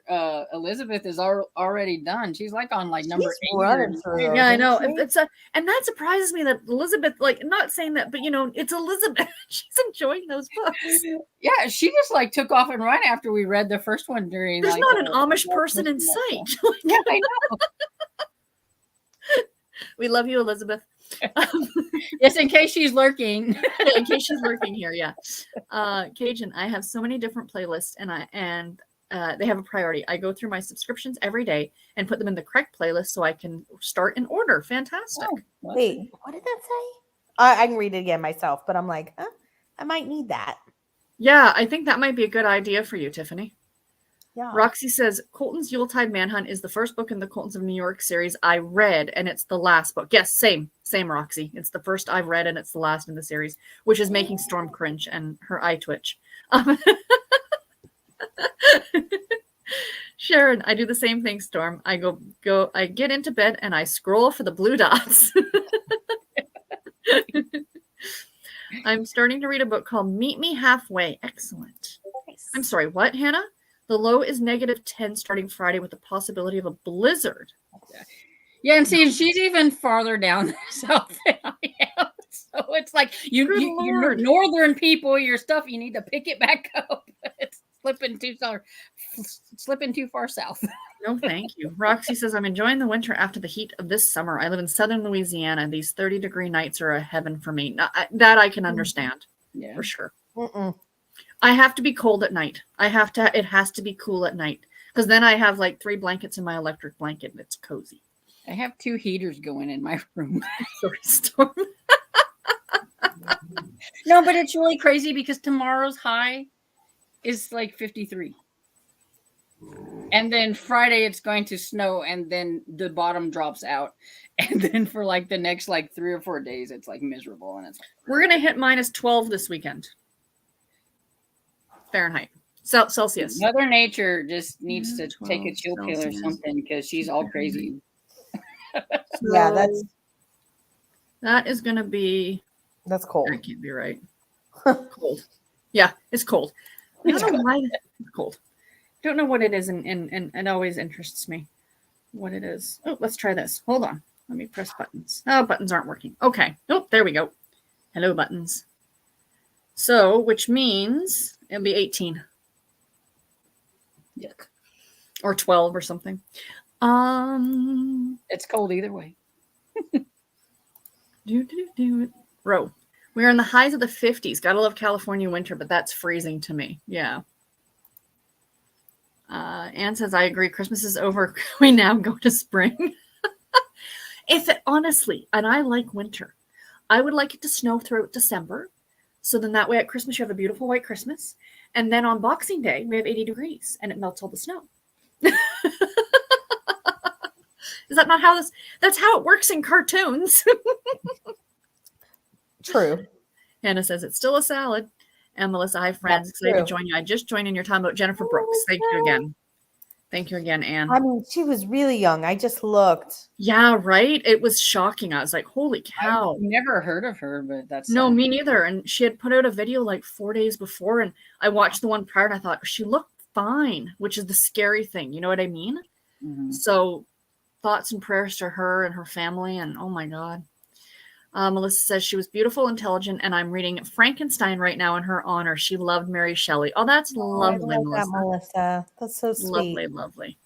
Elizabeth is already done. She's like on like number She's 8. running through those, Yeah, I know. isn't she? It's a, and that surprises me that Elizabeth, like, not saying that, but it's Elizabeth. She's enjoying those books. Yeah, she just like took off and ran after we read the first one during. There's like, not an the- Amish person in sight. Yeah, I know. We love you, Elizabeth. Just in case she's lurking. In case she's lurking here, yeah. Cajun, I have so many different playlists, and they have a priority. I go through my subscriptions every day and put them in the correct playlist so I can start in order. Fantastic. Oh, Wait, what did that say? I can read it again myself, but I'm like, I might need that. Yeah, I think that might be a good idea for you, Tiffany. Yeah. Roxy says Colton's Yuletide Manhunt is the first book in the Coltons of New York series I read, and it's the last book. Yes, same, Roxy. It's the first I've read, and it's the last in the series, which is making Storm cringe and her eye twitch. Sharon, I do the same thing, Storm. I I get into bed and I scroll for the blue dots. I'm starting to read a book called Meet Me Halfway. Excellent. Nice. I'm sorry, what, Hannah? The low is -10 starting Friday with the possibility of a blizzard. Yeah, and see, she's even farther down south than I am. So it's like you're Lord. northern people, your stuff, you need to pick it back up. It's slipping too far south. No, thank you. Roxy says, I'm enjoying the winter after the heat of this summer. I live in southern Louisiana. These 30-degree nights are a heaven for me. That I can understand Yeah. for sure. Mm-mm. I have to be cold at night. It has to be cool at night because then I have like 3 blankets in my electric blanket and it's cozy. I have 2 heaters going in my room. Sorry, Storm. No, but it's really crazy because tomorrow's high is like 53. And then Friday it's going to snow and then the bottom drops out. And then for like the next like 3 or 4 days it's like miserable and it's like, We're going to hit -12 this weekend. Fahrenheit. Celsius. Mother Nature just needs to take a 12 chill pill or Celsius. something because she's all crazy. Yeah, that's That is going to be, cold. that can't be right. Cold. Yeah, it's cold. I don't know why it's cold. Don't know what it is, and it always interests me what it is. Oh, let's try this. Hold on. Let me press buttons. Oh, buttons aren't working. Okay. Oh, there we go. Hello, buttons. So, which means it'll be 18. Yuck. Or 12 or something. It's cold either way. Row. We are in the highs of the 50s. Gotta love California winter, but that's freezing to me. Yeah. Anne says, I agree. Christmas is over. We now go to spring. Honestly, and I like winter. I would like it to snow throughout December. So then that way at Christmas, you have a beautiful white Christmas. And then on Boxing Day, we have 80 degrees and it melts all the snow. Is that not how that's how it works in cartoons. True. Hannah says it's still a salad. And Melissa, hi friends. That's Excited to true. join you. I just joined in your time about Jennifer Brooks. Thank you again. Thank you again, Anne. I mean, she was really young. I just looked. Yeah, right? It was shocking. I was like, holy cow. I've never heard of her, but that's No, me neither. And she had put out a video like 4 days before, and I watched the one prior, and I thought she looked fine, which is the scary thing. You know what I mean? Mhm. So, thoughts and prayers to her and her family, and oh my God. Melissa says she was beautiful, intelligent, and I'm reading Frankenstein right now in her honor. She loved Mary Shelley. Oh, that's lovely, I love that, Melissa. Melissa. That's so sweet. Lovely, lovely.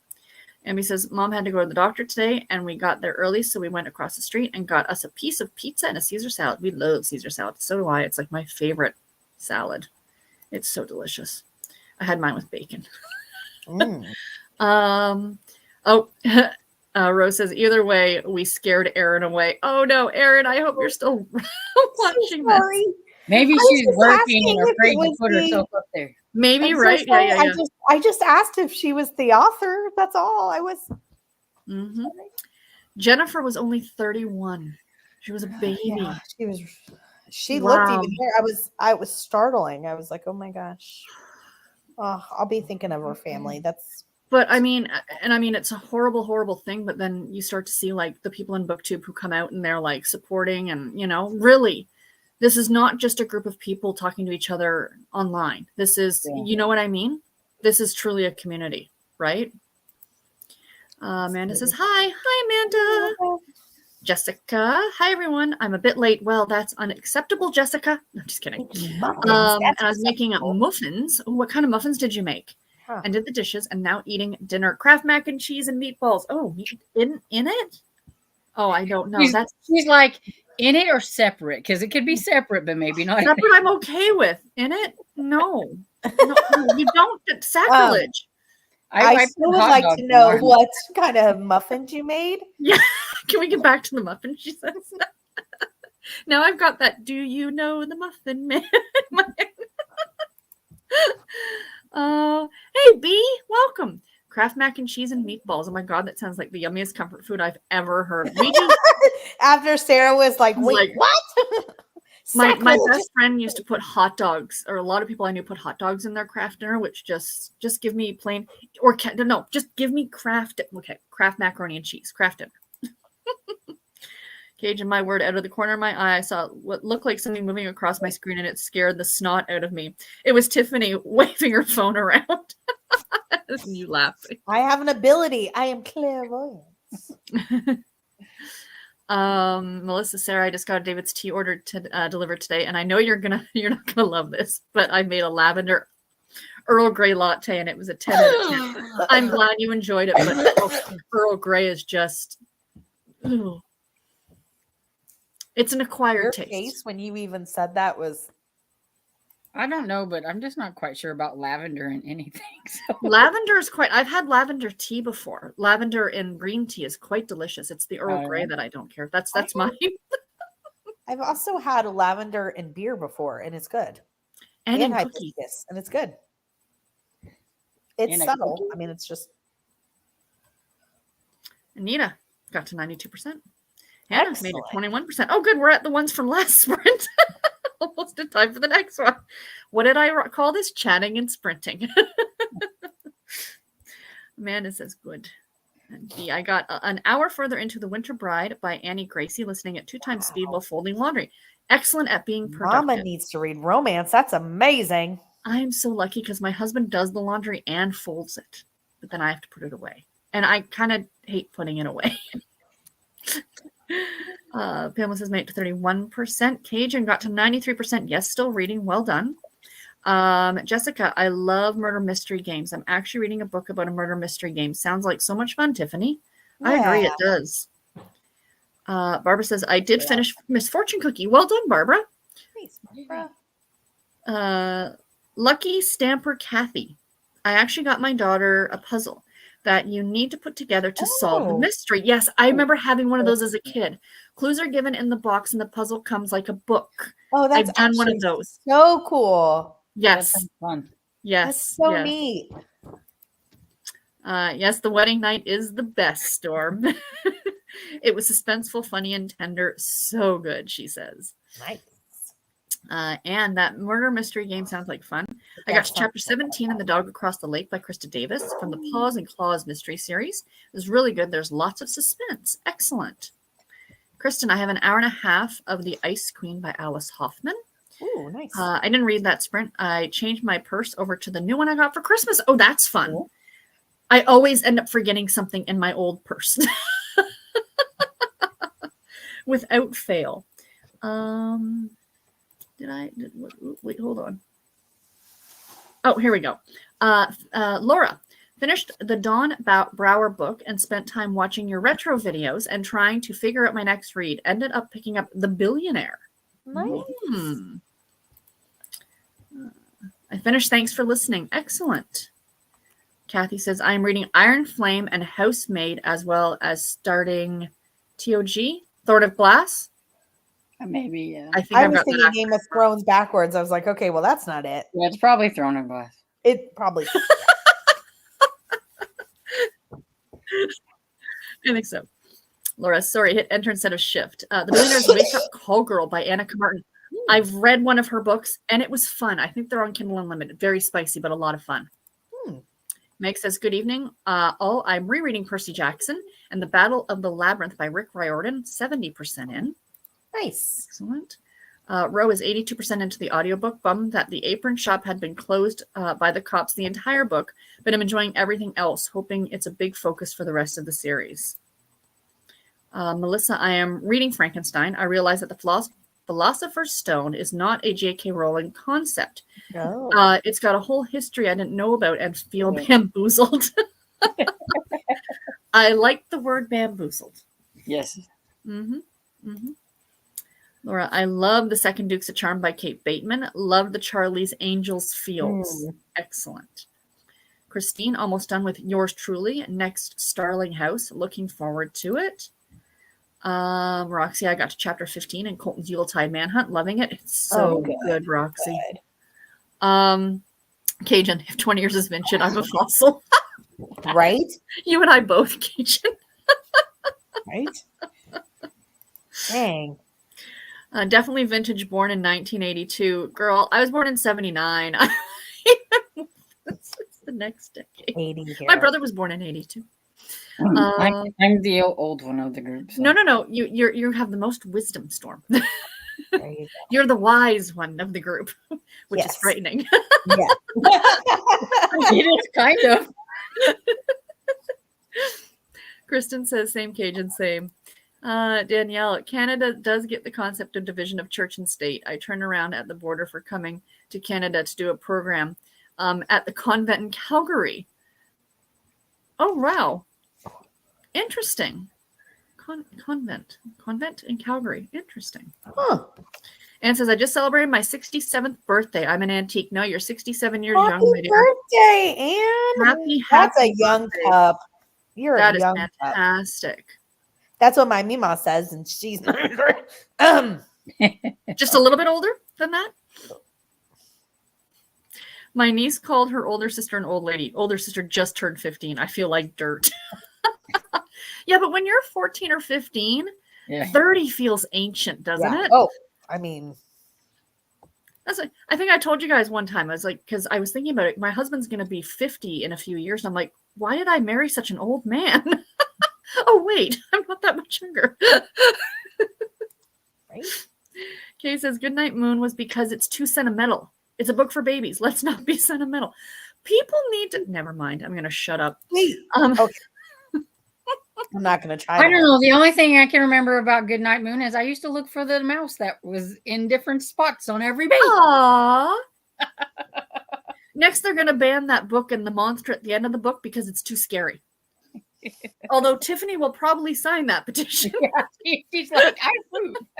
Amy says, Mom had to go to the doctor today, and we got there early, so we went across the street and got us a piece of pizza and a Caesar salad. We love Caesar salad. So do I. It's like my favorite salad. It's so delicious. I had mine with bacon. Mm. Rose says, either way, we scared Erin away. Oh, no, Erin, I hope you're still watching this. Sorry. Maybe I was she's just working asking and if it afraid to was put the- herself up there. Maybe, I'm so right? sorry. Yeah. I just asked if she was the author. That's all. I was. Mhm. Jennifer was only 31. She was a baby. Yeah, she was. She Wow. looked even there. I was startling. I was like, oh my gosh. Oh, I'll be thinking of her family. That's But I mean, it's a horrible, horrible thing. But then you start to see like the people in BookTube who come out and they're like supporting, and really, this is not just a group of people talking to each other online. This is, you know what I mean? This is truly a community, right? Amanda says, hi, Amanda. Jessica, hi everyone. I'm a bit late. Well, that's unacceptable, Jessica. No, just kidding. And I was making up muffins. Ooh, what kind of muffins did you make? And did the dishes, and now eating dinner. Kraft mac and cheese and meatballs. Oh, in it? Oh, I don't know. She's like, in it or separate? Because it could be separate, but maybe not. Separate I'm okay with. In it? No. No, you don't. It's sacrilege. I still would like to know what kind of muffins you made. Yeah. Can we get back to the muffin, she says. Now I've got that do you know the muffin man? Hey B, welcome. Kraft mac and cheese and meatballs. Oh my god, that sounds like the yummiest comfort food I've ever heard. After Sarah was like, wait, what? My best friend used to put hot dogs, or a lot of people I knew put hot dogs in their Kraft dinner, which just give me plain, or no, just give me Kraft macaroni and cheese, Kraft dinner. Cage, my word, out of the corner of my eye, I saw what looked like something moving across my screen, and it scared the snot out of me. It was Tiffany waving her phone around. And you laughing. I have an ability. I am clairvoyant. Melissa, Sarah, I just got David's tea ordered to delivered today, and I know you're not gonna love this, but I made a lavender Earl Grey latte, and it was a 10 out of 10. I'm glad you enjoyed it, but Earl Grey is just, ooh. It's an acquired taste. Face when you even said that was, I don't know, but I'm just not quite sure about lavender and anything. So. Lavender is I've had lavender tea before. Lavender in green tea is quite delicious. It's the Earl Grey that I don't care. That's mine. I've also had lavender in beer before, and it's good. And in cookies. And it's good. It's subtle. I mean, it's just. Anita got to 92%. Hannah made it 21%. Oh, good. We're at the ones from last sprint. Almost in time for the next one. What did I call this? Chatting and sprinting. Amanda says good. And B, I got an hour further into The Winter Bride by Annie Gracie, listening at 2 times speed while folding laundry. Excellent at being productive. Mama needs to read romance. That's amazing. I'm so lucky because my husband does the laundry and folds it, but then I have to put it away. And I kind of hate putting it away. Pamela says made it to 31%. Cajun got to 93%. Yes, still reading. Well done. Jessica, I love murder mystery games. I'm actually reading a book about a murder mystery game. Sounds like so much fun, Tiffany. Yeah. I agree, it does. Barbara says, I did finish Miss Fortune Cookie. Well done, Barbara. Thanks, Barbara. Lucky Stamper Kathy. I actually got my daughter a puzzle that you need to put together to solve the mystery. Yes, I remember having one of those as a kid. Clues are given in the box and the puzzle comes like a book. Oh, that's I've done one of those. So cool. Yes. That's fun. Yes. That's so neat. Yes, the wedding night is the best, Storm. It was suspenseful, funny, and tender. So good, she says. Nice. And that murder mystery game sounds like fun. I got to chapter 17 in The Dog Across the Lake by Krista Davis from the Paws and Claws mystery series. It was really good. There's lots of suspense. Excellent. Kristen, I have an hour and a half of The Ice Queen by Alice Hoffman. Ooh, nice. I didn't read that sprint. I changed my purse over to the new one I got for Christmas. Oh, that's fun. Cool. I always end up forgetting something in my old purse. Without fail. Wait, hold on. Oh, here we go. Laura, finished the Dawn Brower book and spent time watching your retro videos and trying to figure out my next read. Ended up picking up The Billionaire. Nice. I finished. Thanks for listening. Excellent. Kathy says, I am reading Iron Flame and Housemaid as well as starting TOG, Thorn of Glass. Maybe, yeah. I was thinking Game of Thrones backwards. I was like, okay, well, that's not it. Yeah, it's probably Throne of Glass. It probably. I think so. Laura, sorry, hit enter instead of shift. The Billionaire's Wake Up Call Girl by Annika Martin. I've read one of her books, and it was fun. I think they're on Kindle Unlimited. Very spicy, but a lot of fun. Meg says, good evening. I'm rereading Percy Jackson and The Battle of the Labyrinth by Rick Riordan, 70% in. Nice. Excellent. Ro is 82% into the audiobook. Bummed that the apron shop had been closed by the cops the entire book, but I'm enjoying everything else, hoping it's a big focus for the rest of the series. Melissa, I am reading Frankenstein. I realize that the Philosopher's Stone is not a J.K. Rowling concept. Oh. It's got a whole history I didn't know about and feel bamboozled. I like the word bamboozled. Yes. Mm-hmm. Mm-hmm. Laura, I love The Second Dukes of Charm by Kate Bateman. Love the Charlie's Angels Fields. Excellent. Christine, almost done with yours truly. Next, Starling House. Looking forward to it. Roxy, I got to chapter 15 in Colton's Yuletide Manhunt. Loving it. It's so good, Roxy. Good. Cajun, if 20 years is vintage, I'm a fossil. Right? You and I both, Cajun. Right? Dang. Definitely vintage, born in 1982. Girl, I was born in 79. It's the next decade. 80 here. My brother was born in 82. I'm the old one of the group. So. No. You have the most wisdom, Storm. There you go. You're the wise one of the group, which is frightening. Yeah. It is kind of. Kristen says, same Cajun, same. Danielle, Canada does get the concept of division of church and state. I turned around at the border for coming to Canada to do a program at the convent in Calgary. Oh, wow. Interesting. Convent in Calgary. Interesting. Huh. Anne says, I just celebrated my 67th birthday. I'm an antique. No, you're 67 years Happy young, my dear. birthday, Anne. That's a young pup. You're that a is young pup. fantastic. That's what my Mima says, and she's just a little bit older than that. My niece called her older sister an old lady. Older sister just turned 15. I feel like dirt. Yeah, but when you're 14 or 15, 30 feels ancient, doesn't it? Oh, I mean, that's like, I think I told you guys one time. I was like, because I was thinking about it. My husband's going to be 50 in a few years. And I'm like, why did I marry such an old man? Oh, wait, I'm not that much younger. Right? Kay says, Goodnight Moon was because it's too sentimental. It's a book for babies. Let's not be sentimental. People need to... Never mind. I'm going to shut up. Wait. Okay. I'm not going to try. I don't know. The only thing I can remember about Goodnight Moon is I used to look for the mouse that was in different spots on every page. Aww. Next, they're going to ban that book and the monster at the end of the book because it's too scary. Although Tiffany will probably sign that petition. Yeah, she's like,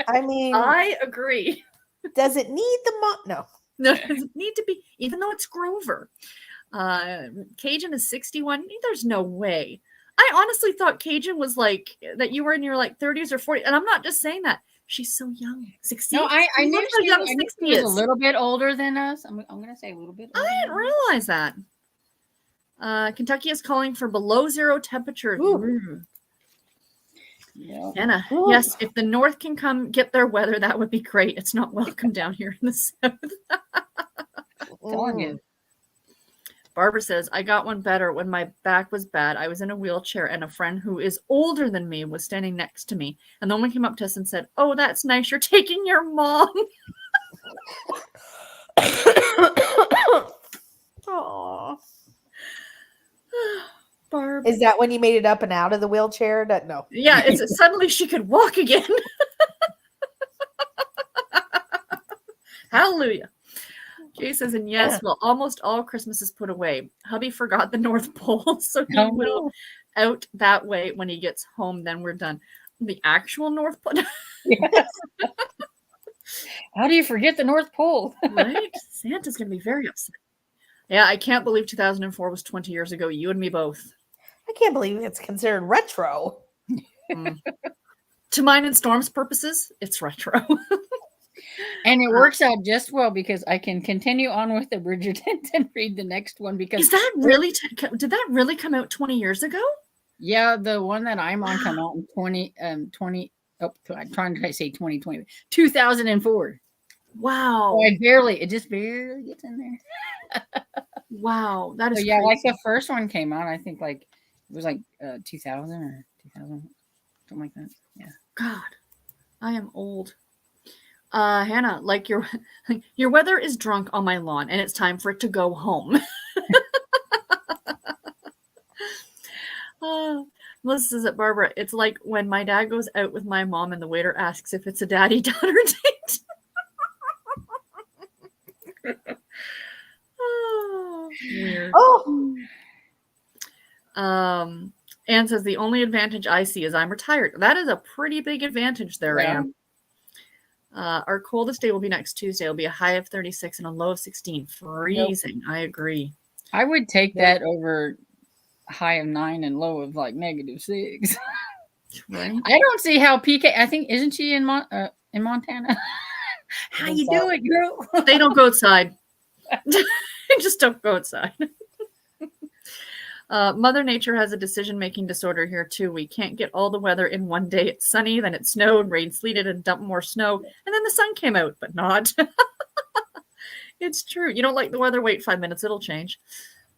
I mean, I agree. Does it need the No. No, it doesn't need to be, even though it's Grover. Cajun is 61. There's no way. I honestly thought Cajun was like, that you were in your like 30s or 40s. And I'm not just saying that. She's so young. 60. No, I knew she was a is. little bit older than us. I'm going to say a little bit older. I didn't realize that. Kentucky is calling for below zero temperatures. Yeah. Anna, yes, if the North can come get their weather, that would be great. It's not welcome down here in the South. Telling you. Barbara says, I got one better. When my back was bad, I was in a wheelchair and a friend who is older than me was standing next to me. And the woman came up to us and said, oh, that's nice. You're taking your mom. Aww. Barb. Is that when you made it up and out of the wheelchair? No. Yeah, it's suddenly she could walk again. Hallelujah. Jay says, and yes, well, almost all Christmas is put away. Hubby forgot the North Pole, so he will out that way when he gets home. Then we're done. The actual North Pole. Yes. How do you forget the North Pole? Right? Santa's going to be very upset. Yeah, I can't believe 2004 was 20 years ago. You and me both. I can't believe it's considered retro. To mine and Storm's purposes, it's retro. And it works out just well because I can continue on with the Bridgerton and read the next one because is that really did that really come out 20 years ago? Yeah, the one that I'm on came out in 2020. Oh, I'm trying to say 2020, 2004. Wow. So it just barely gets in there. Wow, that So is yeah, like crazy. the first one came out, I think like it was like 2000 or 2000, something like that. Yeah. God, I am old. Hannah, like your weather is drunk on my lawn, and it's time for it to go home. uh, Melissa says it, Barbara. It's like when my dad goes out with my mom, and the waiter asks if it's a daddy-daughter date. Weird. Oh, Anne says the only advantage I see is I'm retired. That is a pretty big advantage there, Yeah. Anne. Our coldest day will be next Tuesday. It'll be a high of 36 and a low of 16. Freezing. I agree. I would take that over high of 9 and low of like -6. Right? I don't see how PK. I think isn't she in Montana? How you so. doing, girl? They don't go outside. Just don't go outside. Mother Nature has a decision-making disorder here too. We can't get all the weather in one day. It's sunny, then it snowed, rain, sleeted, and dumped more snow, and then the sun came out, but not. It's true. You don't like the weather? Wait 5 minutes. It'll change.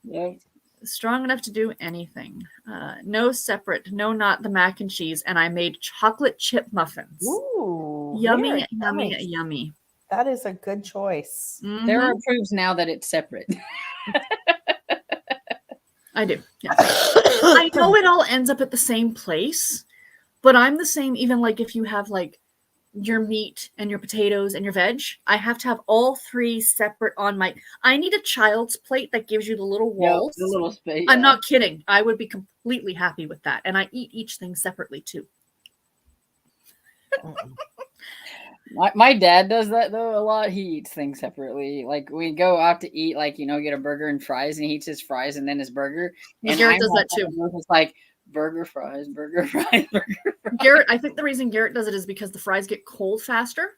Yep. Strong enough to do anything. No separate. No, not the mac and cheese. And I made chocolate chip muffins. ooh, Yummy, very yummy, nice. yummy. That is a good choice. Mhm. There are proofs now that it's separate. I do. Yeah. I know it all ends up at the same place, but I'm the same. Even like if you have like your meat and your potatoes and your veg, I have to have all three separate on my. I need a child's plate that gives you the little walls. The little space. I'm not kidding. I would be completely happy with that, and I eat each thing separately too. My dad does that though a lot. He eats things separately. Like we go out to eat, like get a burger and fries, and he eats his fries and then his burger. Yeah, And Garrett I'm does that too. It's like burger fries, burger fries, burger fries. Garrett, I think the reason Garrett does it is because the fries get cold faster.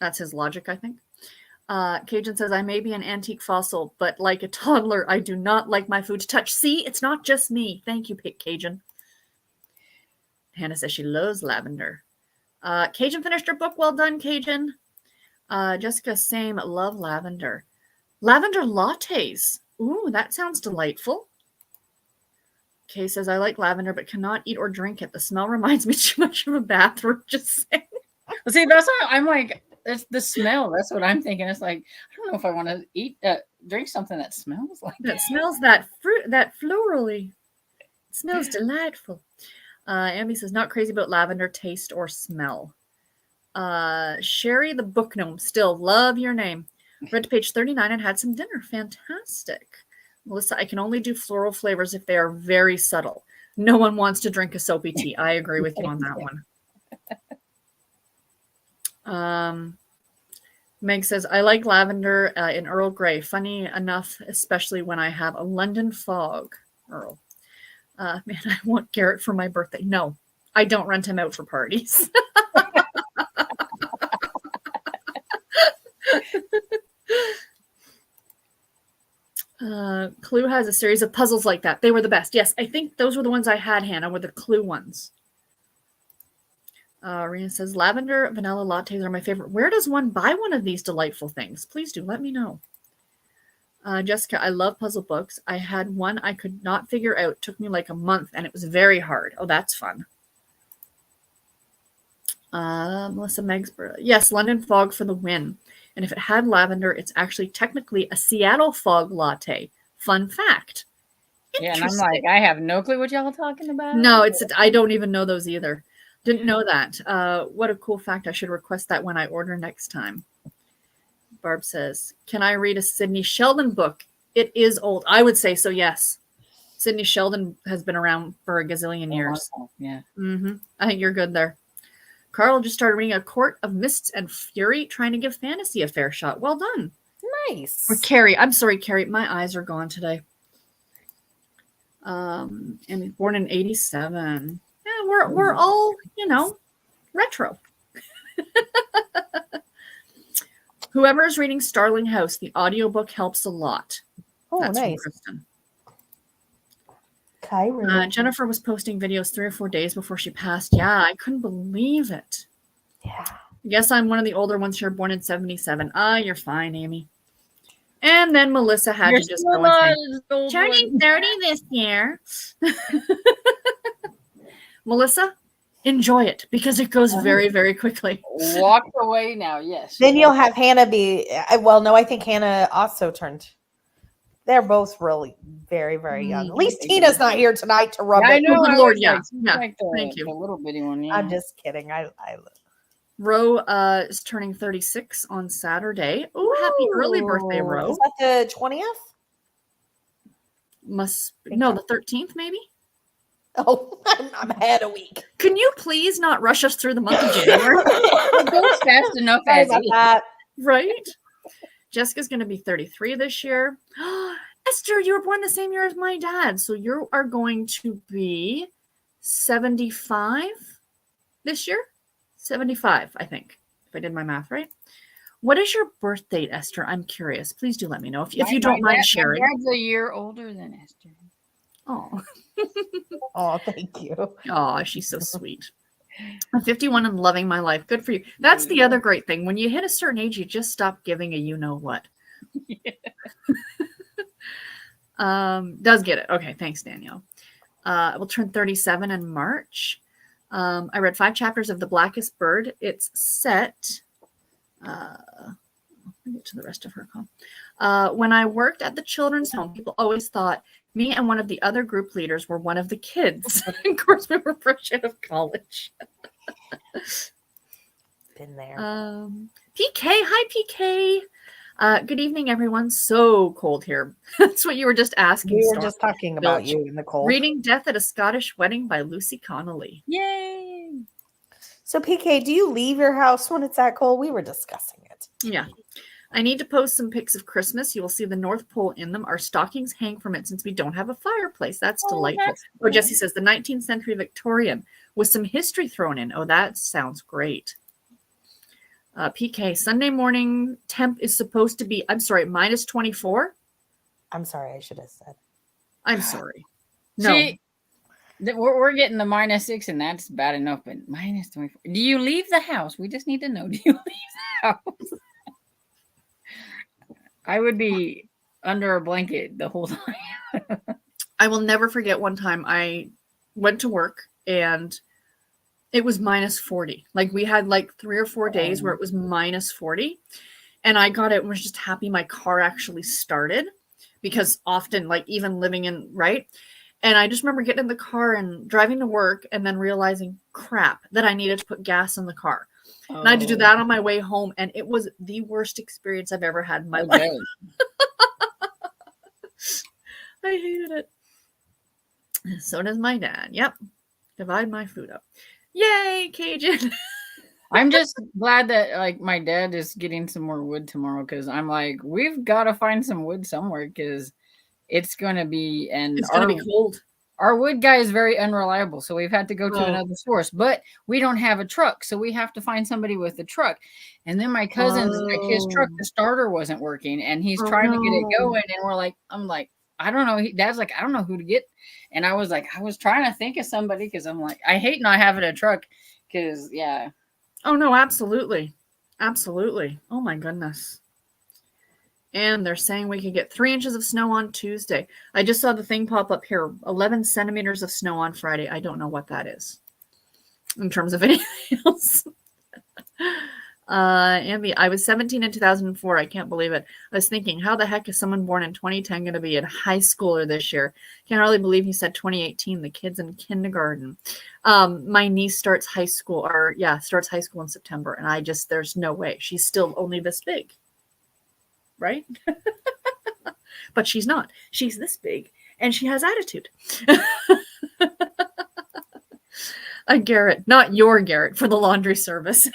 That's his logic, I think. Cajun says, I may be an antique fossil, but like a toddler, I do not like my food to touch. See, it's not just me. Thank you, Cajun. Hannah says she loves lavender. Cajun finished her book. Well done, Cajun. Jessica, same. Love lavender. Lavender lattes. Ooh, that sounds delightful. Kay says, I like lavender, but cannot eat or drink it. The smell reminds me too much of a bathroom. Just saying. See, that's why I'm like, it's the smell. That's what I'm thinking. It's like, I don't know if I want to drink something that smells like that. Smells that fruit, that florally. It smells delightful. Amy says, not crazy about lavender taste or smell. Sherry the Book Gnome, still love your name. Read to page 39 and had some dinner. Fantastic. Melissa, I can only do floral flavors if they are very subtle. No one wants to drink a soapy tea. I agree with you on that one. Meg says, I like lavender in Earl Grey. Funny enough, especially when I have a London fog. Earl. Man, I want Garrett for my birthday. No, I don't rent him out for parties. Clue has a series of puzzles like that. They were the best. Yes, I think those were the ones I had, Hannah, were the Clue ones. Rena says, lavender vanilla lattes are my favorite. Where does one buy one of these delightful things? Please do let me know. Jessica, I love puzzle books. I had one I could not figure out. It took me like a month, and it was very hard. Oh, that's fun. Melissa Megsborough. Yes, London fog for the win. And if it had lavender, it's actually technically a Seattle fog latte. Fun fact. Yeah, and I'm like, I have no clue what y'all are talking about. No, I don't even know those either. Didn't know that. What a cool fact. I should request that when I order next time. Barb says, can I read a Sidney Sheldon book? It is old. I would say so, yes. Sidney Sheldon has been around for a gazillion years. Yeah. Mm-hmm. I think you're good there. Carl just started reading A Court of Mists and Fury, trying to give fantasy a fair shot. Well done. Nice. Or Carrie. I'm sorry, Carrie. My eyes are gone today. And born in 87. Yeah, we're all, retro. Whoever is reading Starling House, the audiobook helps a lot. Oh, That's from nice. Kristen. Jennifer was posting videos 3 or 4 days before she passed. Yeah, I couldn't believe it. Yeah. Yes, I'm one of the older ones here, born in 77. You're fine, Amy. And then Melissa had You're to just still go and not say, as old turning one. 30 this year. Melissa, enjoy it because it goes very, very quickly. Walked away now. Yes. Then you'll have Hannah be. Well, no, I think Hannah also turned. They're both really very, very young. At least Tina's not here tonight to rub Yeah, I it. know. Oh, good I Lord, was yeah. like, she's Yeah. like the, Thank you. the little bitty one. Yeah. I'm just kidding. I Ro is turning 36 on Saturday. Oh, happy early birthday, Ooh, Ro. Is that the 20th? Must no, the 13th, maybe. Oh, I'm ahead a week. Can you please not rush us through the month of January? It goes fast enough Sorry as about is. that. Right? Jessica's going to be 33 this year. Esther, you were born the same year as my dad. So you are going to be 75 this year? 75, I think, if I did my math right. What is your birth date, Esther? I'm curious. Please do let me know if you don't mind sharing. My dad's a year older than Esther. Oh, Oh, thank you. oh, she's so sweet. I'm 51 and loving my life. Good for you. That's the other great thing. When you hit a certain age, you just stop giving a you know what. Does get it. Okay, thanks, Danielle. I will turn 37 in March. I read 5 chapters of The Blackest Bird. It's set. I'll get to the rest of her call. When I worked at the children's home, people always thought me and one of the other group leaders were one of the kids. Of course, we were fresh out of college. Been there. PK, hi PK. Good evening, everyone. So cold here. That's what you were just asking. We were Storm. just talking about you in the cold. Reading Death at a Scottish Wedding by Lucy Connolly. Yay! So, PK, do you leave your house when it's that cold? We were discussing it. Yeah. I need to post some pics of Christmas. You will see the North Pole in them. Our stockings hang from it since we don't have a fireplace. That's delightful. That's Oh, Jesse says the 19th century Victorian with some history thrown in. Oh, that sounds great. PK, Sunday morning temp is supposed to be, I'm sorry, minus 24. I'm sorry, I should have said. I'm sorry. No. See, we're getting the -6, and that's bad enough. But -24. Do you leave the house? We just need to know. Do you leave the house? I would be under a blanket the whole time. I will never forget one time I went to work and it was -40. Like we had like 3 or 4 days where it was -40. And I got it and was just happy my car actually started because often like even living in, right? And I just remember getting in the car and driving to work and then realizing crap that I needed to put gas in the car. And I had to do that on my way home. And it was the worst experience I've ever had in my life. I hated it. So does my dad. Yep. Divide my food up. Yay, Cajun. I'm just glad that like my dad is getting some more wood tomorrow because I'm like, we've got to find some wood somewhere because it's going to be, and It's going to be cold. Our wood guy is very unreliable, so we've had to go to another source. But we don't have a truck, so we have to find somebody with a truck. And then my cousin's like his truck, the starter wasn't working, and he's trying to get it going. And we're like, I'm like, I don't know. Dad's like, I don't know who to get. And I was like, I was trying to think of somebody because I'm like, I hate not having a truck because yeah. Oh no, absolutely, absolutely. Oh my goodness. And they're saying we could get 3 inches of snow on Tuesday. I just saw the thing pop up here. 11 centimeters of snow on Friday. I don't know what that is in terms of anything else. Ambi, I was 17 in 2004. I can't believe it. I was thinking, how the heck is someone born in 2010 going to be a high schooler this year? Can't hardly believe he said 2018. The kid's in kindergarten. My niece starts high school, starts high school in September. And there's no way. She's still only this big. Right? But she's not. She's this big and she has attitude. A Garrett, not your Garrett, for the laundry service.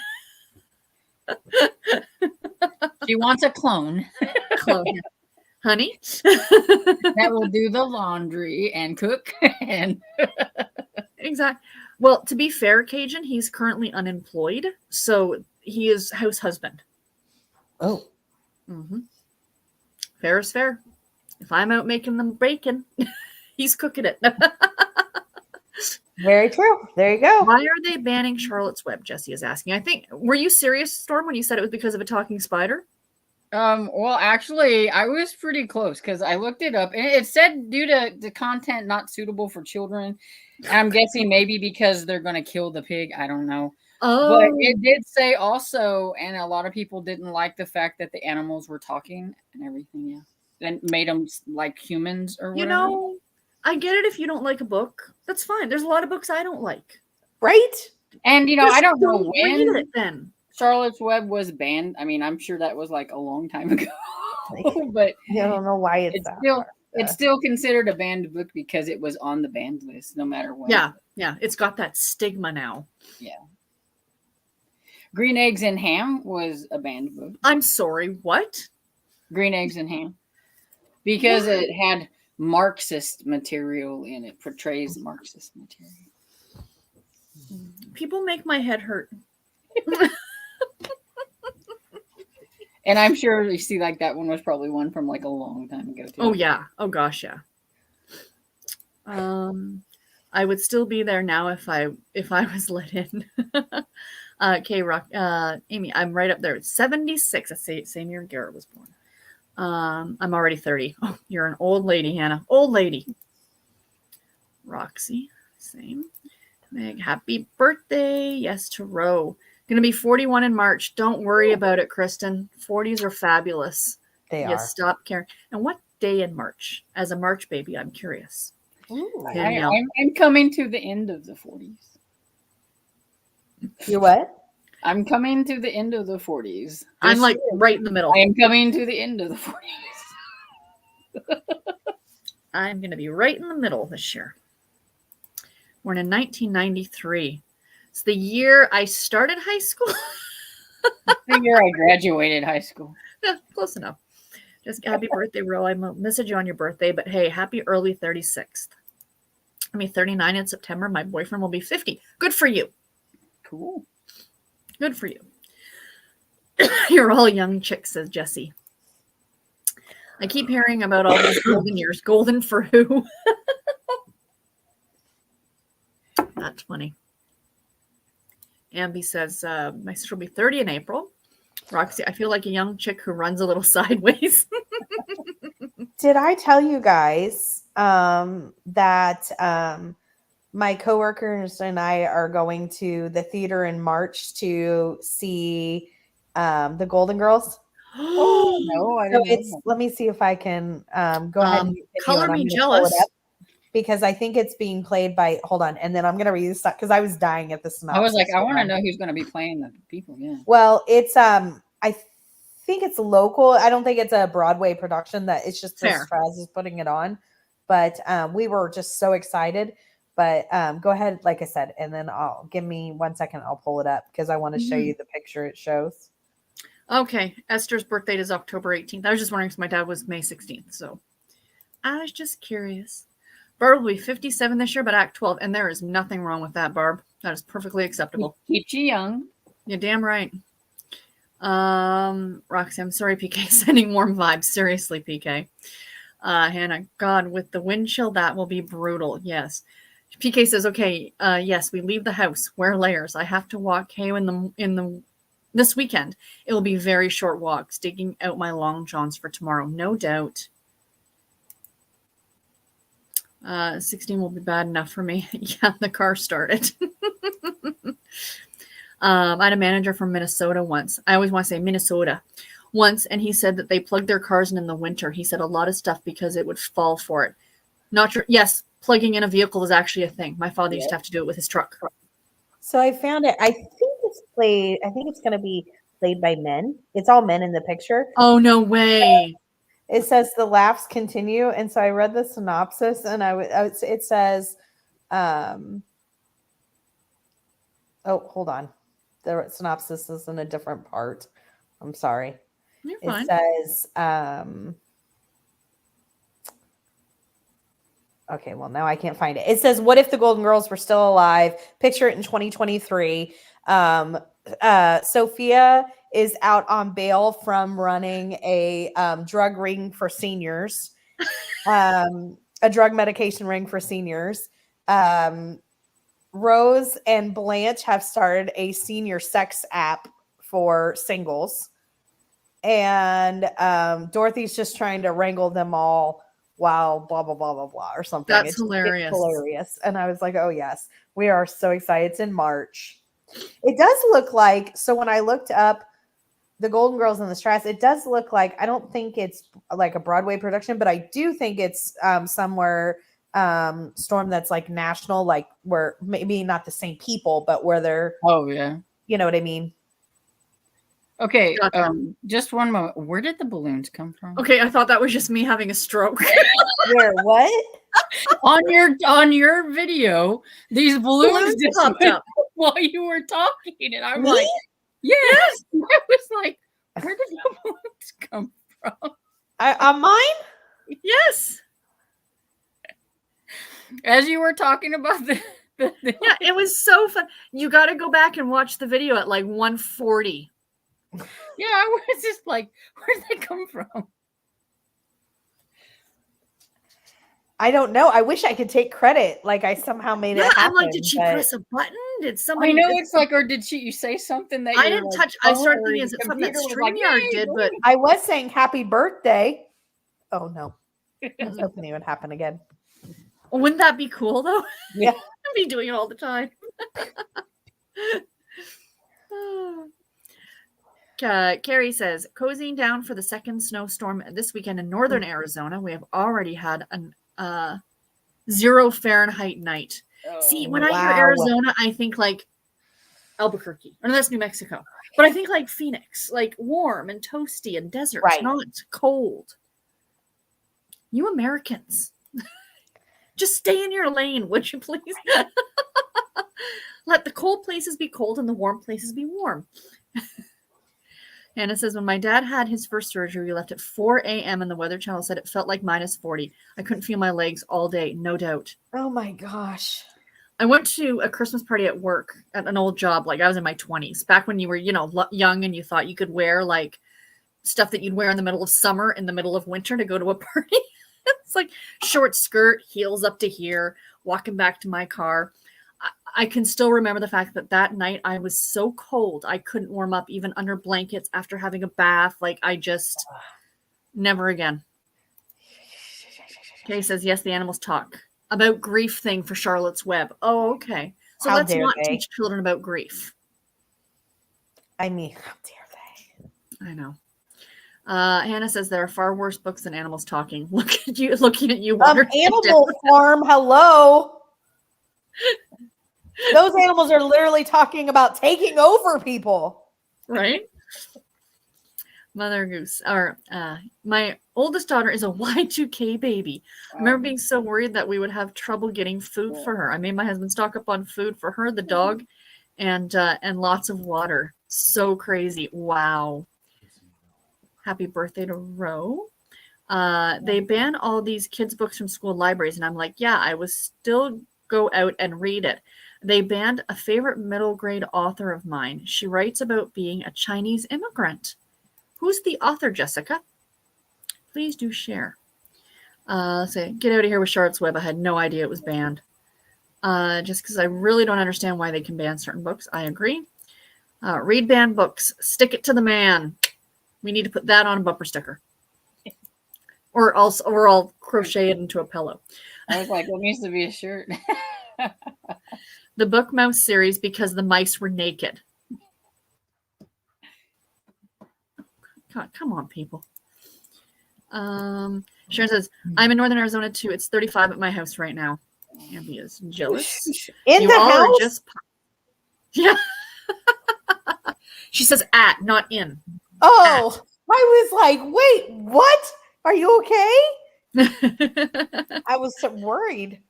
She wants a clone. Honey. That will do the laundry and cook and Exactly. Well, to be fair, Cajun, he's currently unemployed, so he is house husband. Oh. Mm-hmm. Fair is fair. If I'm out making them bacon, he's cooking it. Very true. There you go. Why are they banning Charlotte's Web? Jesse is asking. I think, were you serious, Storm, when you said it was because of a talking spider? Well, actually, I was pretty close because I looked it up and it said due to the content not suitable for children. And I'm guessing maybe because they're going to kill the pig. I don't know. But Oh, it did say also, and a lot of people didn't like the fact that the animals were talking and everything. Yeah. And made them like humans or you whatever. know, I get it if you don't like a book. That's fine. There's a lot of books I don't like. Right? And, I Just don't know read when it then. Charlotte's Web was banned. I mean, I'm sure that was like a long time ago. But I don't know why it's that hard. it's still considered a banned book because it was on the banned list, no matter what. Yeah. It's got that stigma now. Yeah. Green Eggs and Ham was a banned book. I'm sorry, what? Green Eggs and Ham. Because it had Marxist material in it, portrays Marxist material. People make my head hurt. And I'm sure you see like that one was probably one from like a long time ago too. Oh yeah. Oh gosh, yeah. I would still be there now if I was let in. Okay, Rock, Amy, I'm right up there. 76. That's the same year Garrett was born. I'm already 30. Oh, you're an old lady, Hannah. Old lady. Roxy, same. Meg, happy birthday. Yes, to Ro. Gonna be 41 in March. Don't worry about it, Kristen. 40s are fabulous. They Yes, are. stop caring. And what day in March? As a March baby, I'm curious. Ooh. Danielle. I'm coming to the end of the 40s. You what? I'm coming to the end of the 40s. I'm like right in the middle. I am coming to the end of the 40s. I'm going to be right in the middle this year. Born in 1993. It's the year I started high school. The year I graduated high school. Yeah, close enough. Just happy birthday, Ro. I message you on your birthday, but hey, happy early 36th. I mean, 39 in September. My boyfriend will be 50. Good for you. Cool. Good for you. You're all young chicks, says Jesse. I keep hearing about all these golden years. Golden for who? That's funny. Ambi says, my sister will be 30 in April. Roxy, I feel like a young chick who runs a little sideways. Did I tell you guys that my coworkers and I are going to the theater in March to see the Golden Girls? Oh, no, I So didn't know it's that. let me see if I can go ahead and continue, color and I'm me gonna pull it jealous. up because I think it's being played by hold on, and then I'm gonna read this because I was dying at the synopsis. I was like, I want to know who's going to be playing the people. Yeah. Well, it's I think it's local. I don't think it's a Broadway production. That it's just Fair. Straz is putting it on. But we were just so excited. But go ahead, like I said, and then I'll give me 1 second. I'll pull it up because I want to show you the picture it shows. Okay. Esther's birthday is October 18th. I was just wondering because my dad was May 16th. So I was just curious. Barb will be 57 this year, but act 12. And there is nothing wrong with that, Barb. That is perfectly acceptable. Keeps you young. You're damn right. Roxy, I'm sorry, PK. Sending warm vibes. Seriously, PK. Hannah, God, with the wind chill, that will be brutal. Yes. PK says, okay, yes, we leave the house. Wear layers. I have to walk Kay in the this weekend. It will be very short walks, digging out my long johns for tomorrow. No doubt. 16 will be bad enough for me. Yeah, the car started. I had a manager from Minnesota once. I always want to say Minnesota once, and he said that they plugged their cars in the winter. He said a lot of stuff because it would fall for it. Not sure. Yes, plugging in a vehicle is actually a thing. My father used to have to do it with his truck. So I found it. I think it's played. I think it's going to be played by men. It's all men in the picture. Oh, no way. It says the laughs continue, and so I read the synopsis, and it says, oh, hold on, the synopsis is in a different part. I'm sorry. You're It fine. says, okay, well now I can't find it. It says, "What if the Golden Girls were still alive?" Picture it in 2023. Sophia is out on bail from running a drug ring for seniors, a drug medication ring for seniors. Rose and Blanche have started a senior sex app for singles. and Dorothy's just trying to wrangle them all while blah blah blah blah blah or something. That's It's hilarious. hilarious. And I was like, oh yes, we are so excited. It's in March. It does look like, so when I looked up the Golden Girls and the Strats, it does look like, I don't think it's like a Broadway production, but I do think it's somewhere Storm that's like national, like where maybe not the same people, but where they're, Oh yeah. you know what I mean? Okay. Gotcha. Just one moment. Where did the balloons come from? Okay, I thought that was just me having a stroke. Where what? On your video, these balloons, Balloons just popped went up. while you were talking, and I'm Me? like, yes. I was like, where did the balloons come from? On mine? Yes. As you were talking about the Yeah, it was so fun. You got to go back and watch the video at like 1:40. yeah, I was just like, where did they come from? I don't know. I wish I could take credit. Like I somehow made it Yeah, happen. I'm like, did she but- press a button? Did somebody? I know it's like, or did you say something that I your, didn't like, touch. I started phone or thinking, is your it something that computer was like, StreamYard "Yay, did? But I was saying happy birthday. Oh no. I was hoping it would happen again. wouldn't that be cool though? Yeah. I'd be doing it all the time. Carrie says, cozying down for the second snowstorm this weekend in northern Arizona. We have already had an 0 Fahrenheit night. See, when I hear Wow. Arizona, I think like Albuquerque. Or no, that's New Mexico. But I think like Phoenix, like warm and toasty and desert, Right. not cold. You Americans, just stay in your lane, would you please? Let the cold places be cold and the warm places be warm. Anna says, when my dad had his first surgery, we left at 4 a.m. and the Weather Channel said it felt like minus 40. I couldn't feel my legs all day, no doubt. Oh my gosh. I went to a Christmas party at work at an old job. Like I was in my 20s, back when you were, young and you thought you could wear like stuff that you'd wear in the middle of summer, in the middle of winter to go to a party. It's like short skirt, heels up to here, walking back to my car. I can still remember the fact that night I was so cold. I couldn't warm up even under blankets after having a bath. Like I just never again. Kay says, yes, the animals talk about grief thing for Charlotte's Web. Oh, okay. So How let's dare not they? teach children about grief. I mean, how dare they? I know. Hannah says there are far worse books than animals talking. Looking at you. Animal Farm, hello. Those animals are literally talking about taking over people. Right? Mother Goose. Or my oldest daughter is a Y2K baby. I remember being so worried that we would have trouble getting food for her. I made my husband stock up on food for her, the dog, and lots of water. So crazy. Wow. Happy birthday to Ro. They ban all these kids' books from school libraries. And I'm like, yeah, I would still go out and read it. They banned a favorite middle grade author of mine. She writes about being a Chinese immigrant. Who's the author, Jessica? Please do share. Say, get out of here with Charlotte's Web. I had no idea it was banned. Just because I really don't understand why they can ban certain books. I agree. Read banned books. Stick it to the man. We need to put that on a bumper sticker. Or I'll crochet it into a pillow. I was like, it needs to be a shirt. The Book Mouse series because the mice were naked. God, come on, people. Sharon says, I'm in northern Arizona too. It's 35 at my house right now. Abby is jealous. In You the all house? are just yeah. She says at, not in. Oh, I was like, wait, what? Are you okay? I was so worried.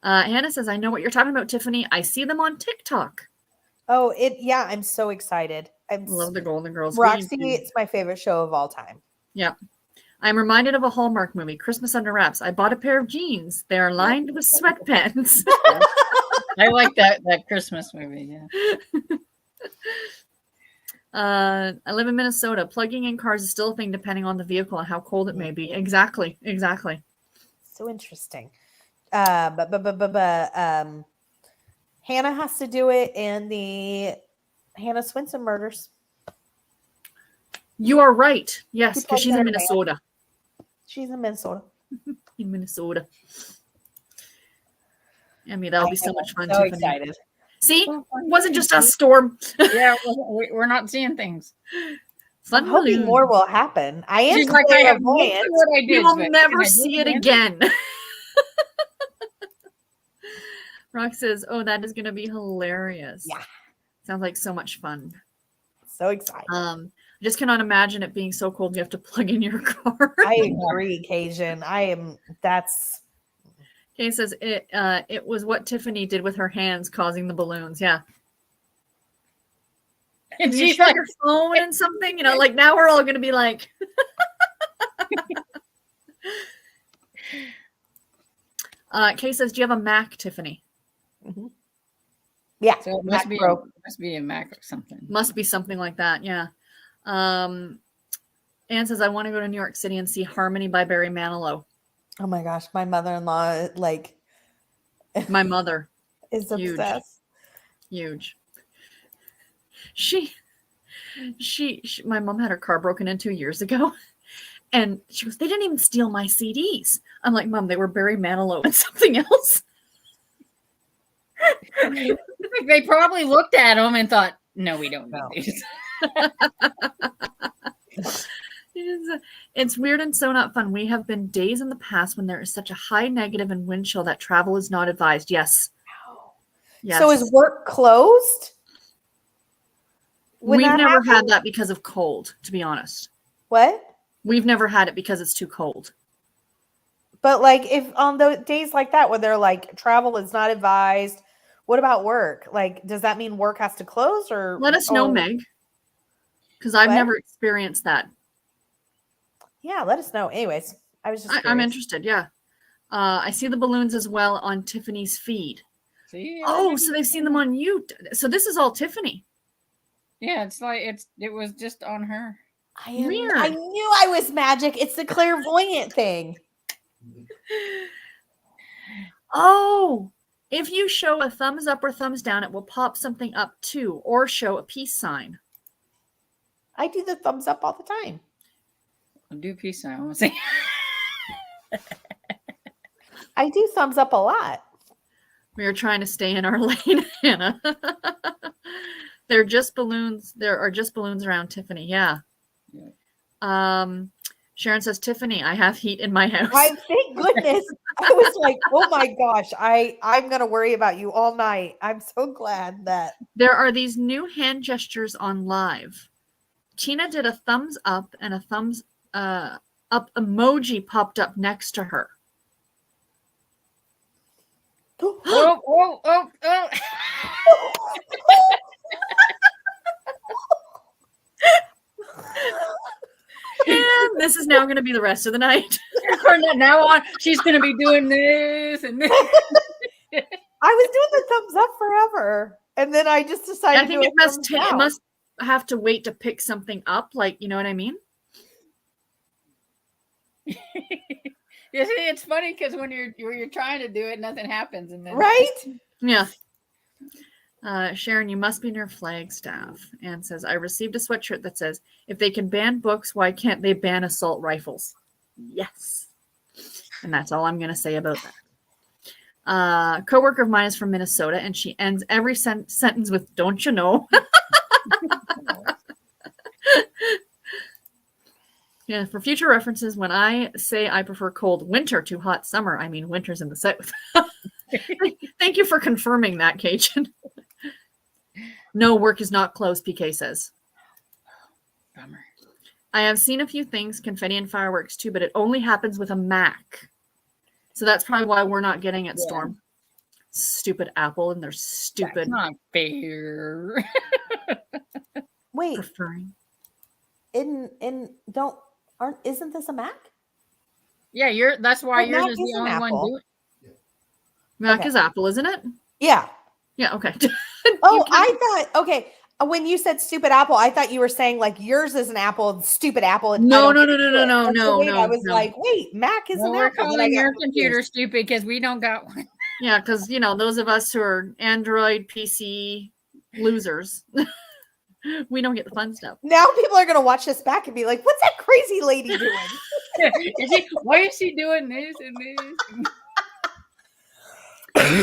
Hannah says, I know what you're talking about, Tiffany. I see them on TikTok. Oh, yeah, I'm so excited. I Love the Golden Girls. Roxy, it's my favorite show of all time. Yeah. I'm reminded of a Hallmark movie, Christmas Under Wraps. I bought a pair of jeans. They are lined with sweatpants. I like that Christmas movie. Yeah. I live in Minnesota. Plugging in cars is still a thing depending on the vehicle and how cold it may be. Exactly. So interesting. Hannah has to do it in the Hannah Swenson murders. You are right. Yes, because plays she's in in her band. Minnesota. She's in Minnesota. In Minnesota. I mean, that'll be so much fun. So Tiffany. excited. See, it wasn't just us, Storm. Yeah, we're not seeing things. Fun I'm hoping balloon. more will happen. I am She's like, I have no clue clairvoyant. what I did. We will but never can I do see it again. Rock says, "Oh, that is going to be hilarious." Yeah. Sounds like so much fun. So excited. I just cannot imagine it being so cold you have to plug in your car. I agree, Cajun. That's Kay says it was what Tiffany did with her hands causing the balloons. Yeah. And You she's check like, your phone and something, like now we're all going to be like. Kay says, "Do you have a Mac, Tiffany?" yeah. so it Mac Pro. must be a Mac or something. Must be something like that. Yeah. Anne says, "I want to go to New York City and see Harmony by Barry Manilow." Oh my gosh, my mother-in-law My mother, is Huge. obsessed. huge. She, my mom had her car broken into years ago, and she goes, "They didn't even steal my CDs." I'm like, "Mom, they were Barry Manilow and something else." They probably looked at them and thought, "No, we don't need No. these." It's weird and so not fun. We have been days in the past when there is such a high negative and wind chill that travel is not advised. Yes. Yes. So is work closed? When We've that never happened? had that because of cold, to be honest. What? We've never had it because it's too cold. But if on the days like that where they're like travel is not advised, what about work? Does that mean work has to close or Let us know, Meg, because I've What? never experienced that. Yeah, let us know. Anyways, I was just I'm curious. interested. Yeah. I see the balloons as well on Tiffany's feed. See? Oh, so they've seen them on you. So this is all Tiffany. Yeah, it's like it was just on her. Weird. I knew I was magic. It's the clairvoyant thing. Oh, if you show a thumbs up or thumbs down, it will pop something up too, or show a peace sign. I do the thumbs up all the time. I'll do a peace sign. I want to say. I do thumbs up a lot. We are trying to stay in our lane, Hannah. There are just balloons around Tiffany. Yeah. Sharon says, "Tiffany, I have heat in my house." Thank goodness. I was like, oh my gosh, I'm gonna worry about you all night. I'm so glad that There are these new hand gestures on live. Tina did a thumbs up and a thumbs up emoji popped up next to her. Oh. And this is now going to be the rest of the night. From now on, she's going to be doing this and this. I was doing the thumbs up forever. And then I just decided I think to it do a must thumbs down. it must have to wait to pick something up, you know what I mean? You see, it's funny because when you're trying to do it, nothing happens, and then Right? Yeah. Sharon, you must be near Flagstaff. Anne says, "I received a sweatshirt that says, if they can ban books, why can't they ban assault rifles?" Yes. And that's all I'm going to say about that. Coworker of mine is from Minnesota, and she ends every sentence with, "Don't you know?" Yeah, for future references, when I say I prefer cold winter to hot summer, I mean winters in the south. Thank you for confirming that, Cajun. No, work is not closed, PK says. Bummer. I have seen a few things, confetti and fireworks too, but it only happens with a Mac. So that's probably why we're not getting it, Storm. Stupid Apple and their stupid That's not fair. Wait, preferring. isn't this a Mac? Yeah, that's why But yours Mac is is the an only one Apple. doing. Mac Okay. is Apple, isn't it? Yeah. Yeah, okay. Oh, I thought, okay. When you said stupid Apple, I thought you were saying yours is an Apple, stupid Apple. And No, I don't no, get no, it. no, That's no, the way no, I was no. like, wait, Mac is Well, an we're Apple. Then I calling got your confused. computer stupid because we don't got one. Yeah, because those of us who are Android PC losers. We don't get the fun stuff. Now people are going to watch this back and be like, what's that crazy lady doing? Why is she doing this and this?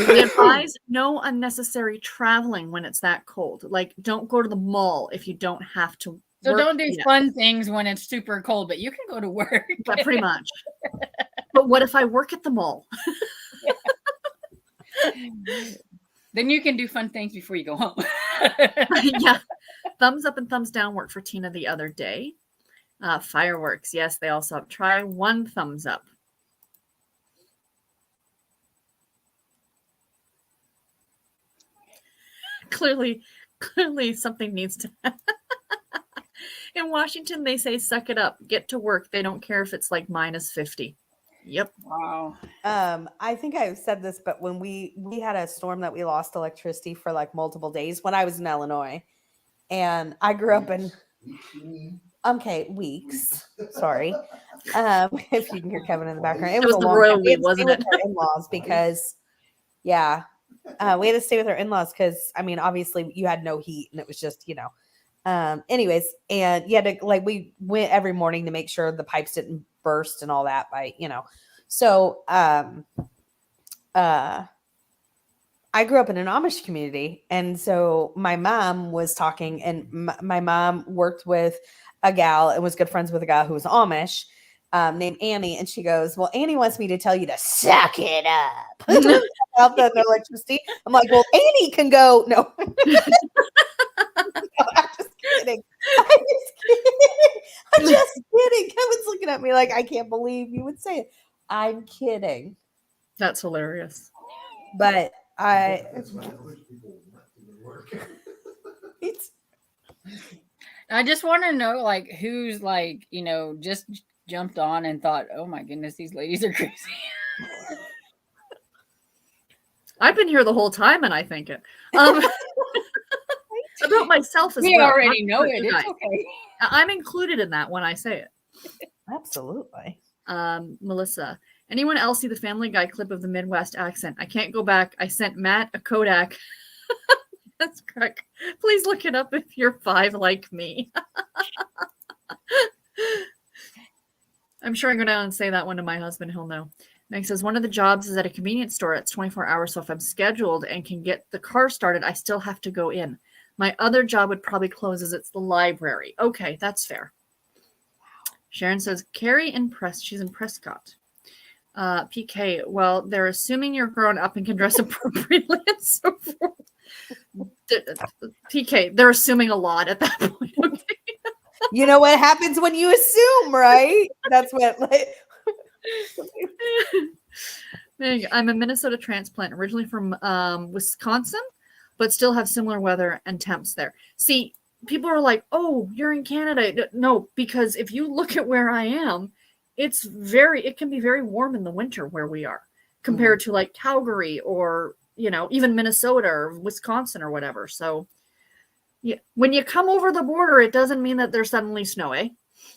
We advise no unnecessary traveling when it's that cold. Like, don't go to the mall if you don't have to. So work, don't do you know. fun things when it's super cold, but you can go to work. Yeah, pretty much. But what if I work at the mall? Then you can do fun things before you go home. Yeah. Thumbs up and thumbs down worked for Tina the other day. Fireworks. Yes, they also have. Try one thumbs up. Clearly something needs to. In Washington, they say, suck it up, get to work. They don't care if it's like minus 50. Yep. Wow. I think I've said this, but when we had a storm that we lost electricity for like multiple days when I was in Illinois, and I grew up in weeks. Sorry, if you can hear Kevin in the background, It was a the long royal time. We had we, to stay wasn't with it? our in-laws because, yeah, we had to stay with our in-laws because I mean, obviously, you had no heat, and it was just anyways, and you had to we went every morning to make sure the pipes didn't burst and all that so I grew up in an Amish community, and so my mom was talking, and my mom worked with a gal and was good friends with a guy who was Amish, named Annie, and she goes, well, Annie wants me to tell you to suck it up about the electricity. I'm like, well, Annie can go. No. I'm just kidding. I'm just kidding. Kevin's looking at me like, I can't believe you would say it. I'm kidding. That's hilarious. But I just want to know, like, who's like, just jumped on and thought, oh my goodness, these ladies are crazy. I've been here the whole time, and I think it. About myself as We well. already know Not it. you It's guys. okay. I'm included in that when I say it. absolutely. Melissa, anyone else see the Family Guy clip of the Midwest accent? I can't go back. I sent Matt a Kodak. That's correct. Please look it up if you're 5 like me. I'm sure I go down and say that one to my husband. He'll know. Meg says, one of the jobs is at a convenience store. It's 24 hours. So if I'm scheduled and can get the car started, I still have to go in. My other job would probably close as it's the library. Okay, that's fair. Sharon says, Carrie in she's in Prescott. PK, well, they're assuming you're grown up and can dress appropriately and so forth. PK, they're assuming a lot at that point. Okay? You know what happens when you assume, right? That's what I'm a Minnesota transplant, originally from Wisconsin, but still have similar weather and temps there. See, people are like, oh, you're in Canada. No, because if you look at where I am, it can be very warm in the winter where we are compared to like Calgary or, even Minnesota or Wisconsin or whatever. So yeah, when you come over the border, it doesn't mean that there's suddenly snow, eh?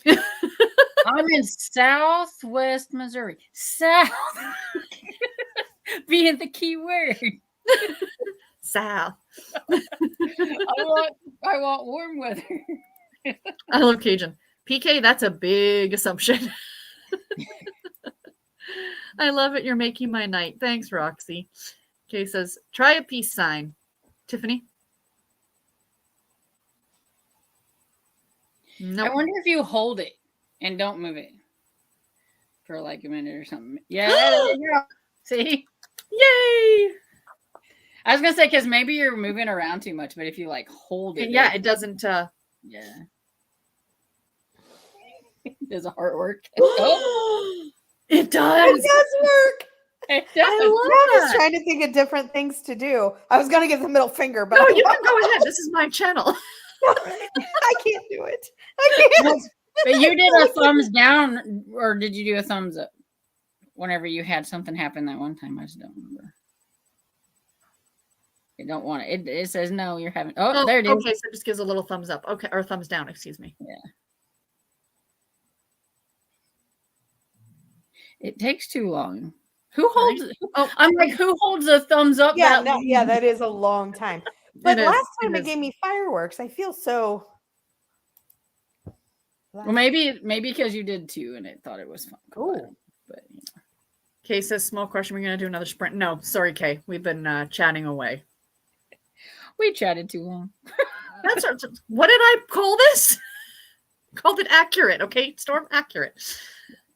I'm in Southwest Missouri. South being the key word. South. I want warm weather. I love Cajun. PK, that's a big assumption. I love it. You're making my night. Thanks, Roxy. Kay says, try a peace sign. Tiffany? No. I wonder if you hold it and don't move it for like a minute or something. Yeah, there you go. See? Yay! I was gonna say because maybe you're moving around too much, but if you like hold it, Yeah, it doesn't. yeah. Does the heart work? Oh, It does. It does work. it I does. I love was that. trying to think of different things to do. I was gonna give the middle finger, but No, you can go ahead. This is my channel. I can't do it. I can't. But you did a thumbs down, or did you do a thumbs up? Whenever you had something happen that one time, I just don't remember. I don't want it. It says no. You're having. Oh, there it is. Okay, so it just gives a little thumbs up. Okay, or thumbs down. Excuse me. Yeah. It takes too long. Who holds? Oh, I'm like, who holds a thumbs up? Yeah, that that is a long time. But It is, last time it it is. gave me fireworks. I feel so. Well, maybe because you did 2 and it thought it was fun. Cool. But you know. Kay says, small question. We're going to do another sprint. No, sorry, Kay. We've been chatting away. We chatted too long. That's what did I call this? Called it accurate. Okay, Storm, accurate.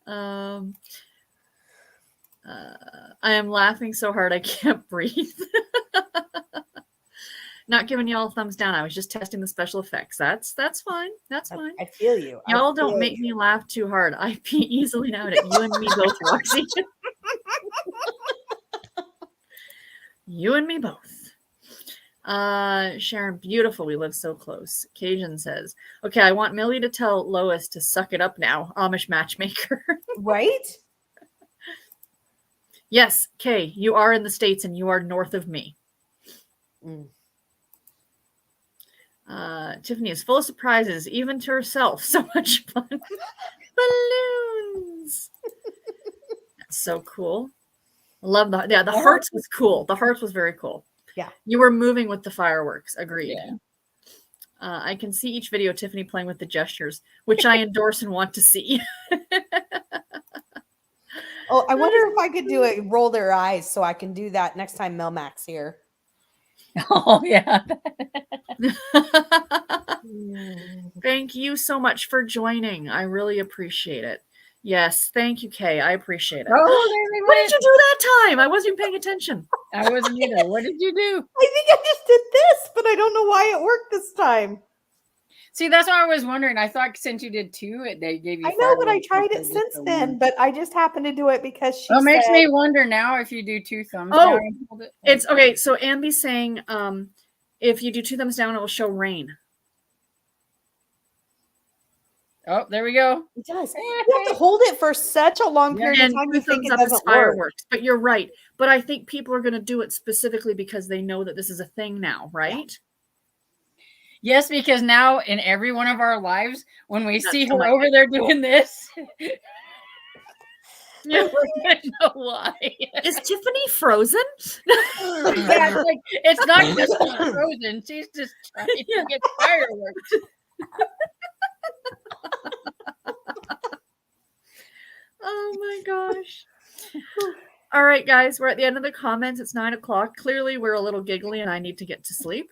I am laughing so hard I can't breathe. Not giving y'all a thumbs down. I was just testing the special effects. That's fine. That's fine. I feel you. Y'all don't make me laugh too hard. I pee easily now at you and me both, Roxy. You and me both. Sharon, beautiful. We live so close. Cajun says, okay, I want Millie to tell Lois to suck it up now. Amish matchmaker. Right? Yes, Kay, you are in the States and you are north of me. Mm. Tiffany is full of surprises, even to herself. So much fun. Balloons. That's so cool. I love the hearts was cool. The hearts was very cool. Yeah. You were moving with the fireworks. Agreed. Yeah. I can see each video Tiffany playing with the gestures, which I endorse and want to see. Oh, I wonder if I could do it, roll their eyes, so I can do that next time Melmac's here. Oh yeah. Thank you so much for joining. I really appreciate it. Yes, thank you, Kay. I appreciate it. Oh, What did you do that time? I wasn't even paying attention. I wasn't either. What did you do? I think I just did this, but I don't know why it worked this time. See, that's what I was wondering. I thought since you did 2, they gave you. I know, but I fireworks tried it instead of since the then, one. but I just happened to do it because she Well, it makes said, me wonder now if you do 2 thumbs Oh, down and hold it. It's okay. So Ambi's saying, if you do 2 thumbs down, it will show rain. Oh, there we go. it does. You have to hold it for such a long period And of time. 2 You think thumbs it up is doesn't work. fireworks. But you're right. But I think people are going to do it specifically because they know that this is a thing now, right? Yes, because now in every one of our lives, when we see her delightful. over there doing this, Yeah. we're gonna know why. Is Tiffany frozen? Yeah, it's not just she's frozen; she's just trying to get fireworks. Oh my gosh. All right, guys, we're at the end of the comments. It's 9 o'clock. Clearly, we're a little giggly and I need to get to sleep.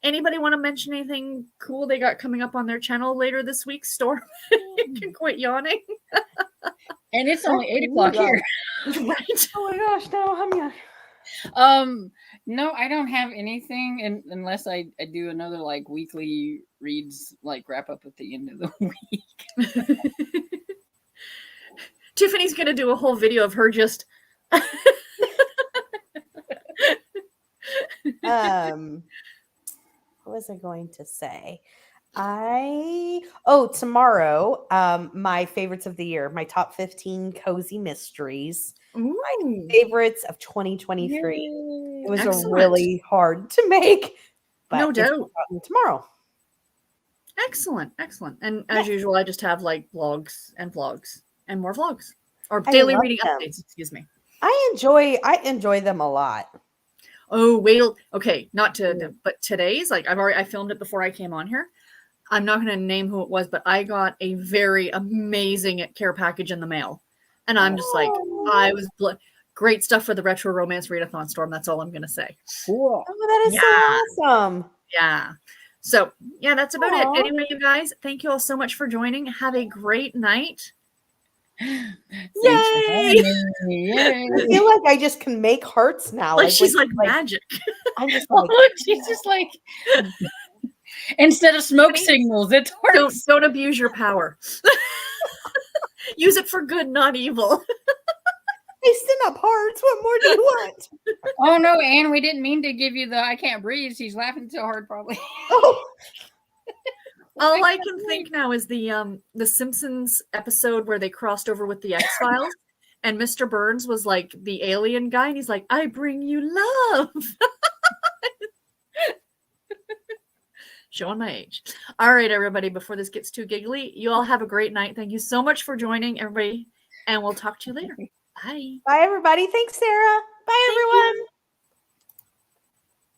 Anybody want to mention anything cool they got coming up on their channel later this week, Storm? You can quit yawning. And it's only 8 o'clock here. Right. Oh my gosh, no, I'm No, I don't have anything unless I do another like weekly reads, like wrap up at the end of the week. Tiffany's going to do a whole video of her just. What was I going to say? Tomorrow, my favorites of the year, my top 15 cozy mysteries, Ooh. favorites of 2023. Yay. It was a Excellent. really hard to make, but No it's doubt. out tomorrow. Excellent. And as usual, I just have like vlogs and more vlogs or I daily love reading them. updates. Excuse me. I enjoy them a lot. Oh, okay, not to, but today's like I filmed it before I came on here. I'm not going to name who it was, but I got a very amazing care package in the mail, and I'm just like, I was great stuff for the retro romance readathon, Storm. That's all I'm going to say. Cool. Oh, that is so awesome. Yeah. So yeah, that's about Aw. it. Anyway, you guys, thank you all so much for joining. Have a great night. Thanks Yay! for having me. Yay. I feel like I just can make hearts now. Like she's like magic. I'm just like, Oh, she's just like instead of smoke signals, it's hearts. Don't abuse your power. Use it for good, not evil. I send up hearts. What more do you want? Oh no, Anne, we didn't mean to give you the I can't breathe. She's laughing so hard, probably. Oh, All I can think now is the Simpsons episode where they crossed over with the X-Files and Mr. Burns was like the alien guy and he's like, I bring you love. Showing my age. All right, everybody, before this gets too giggly, you all have a great night. Thank you so much for joining, everybody, and we'll talk to you later. Bye. bye, everybody. Thanks, Sarah. Bye, Thank everyone. you.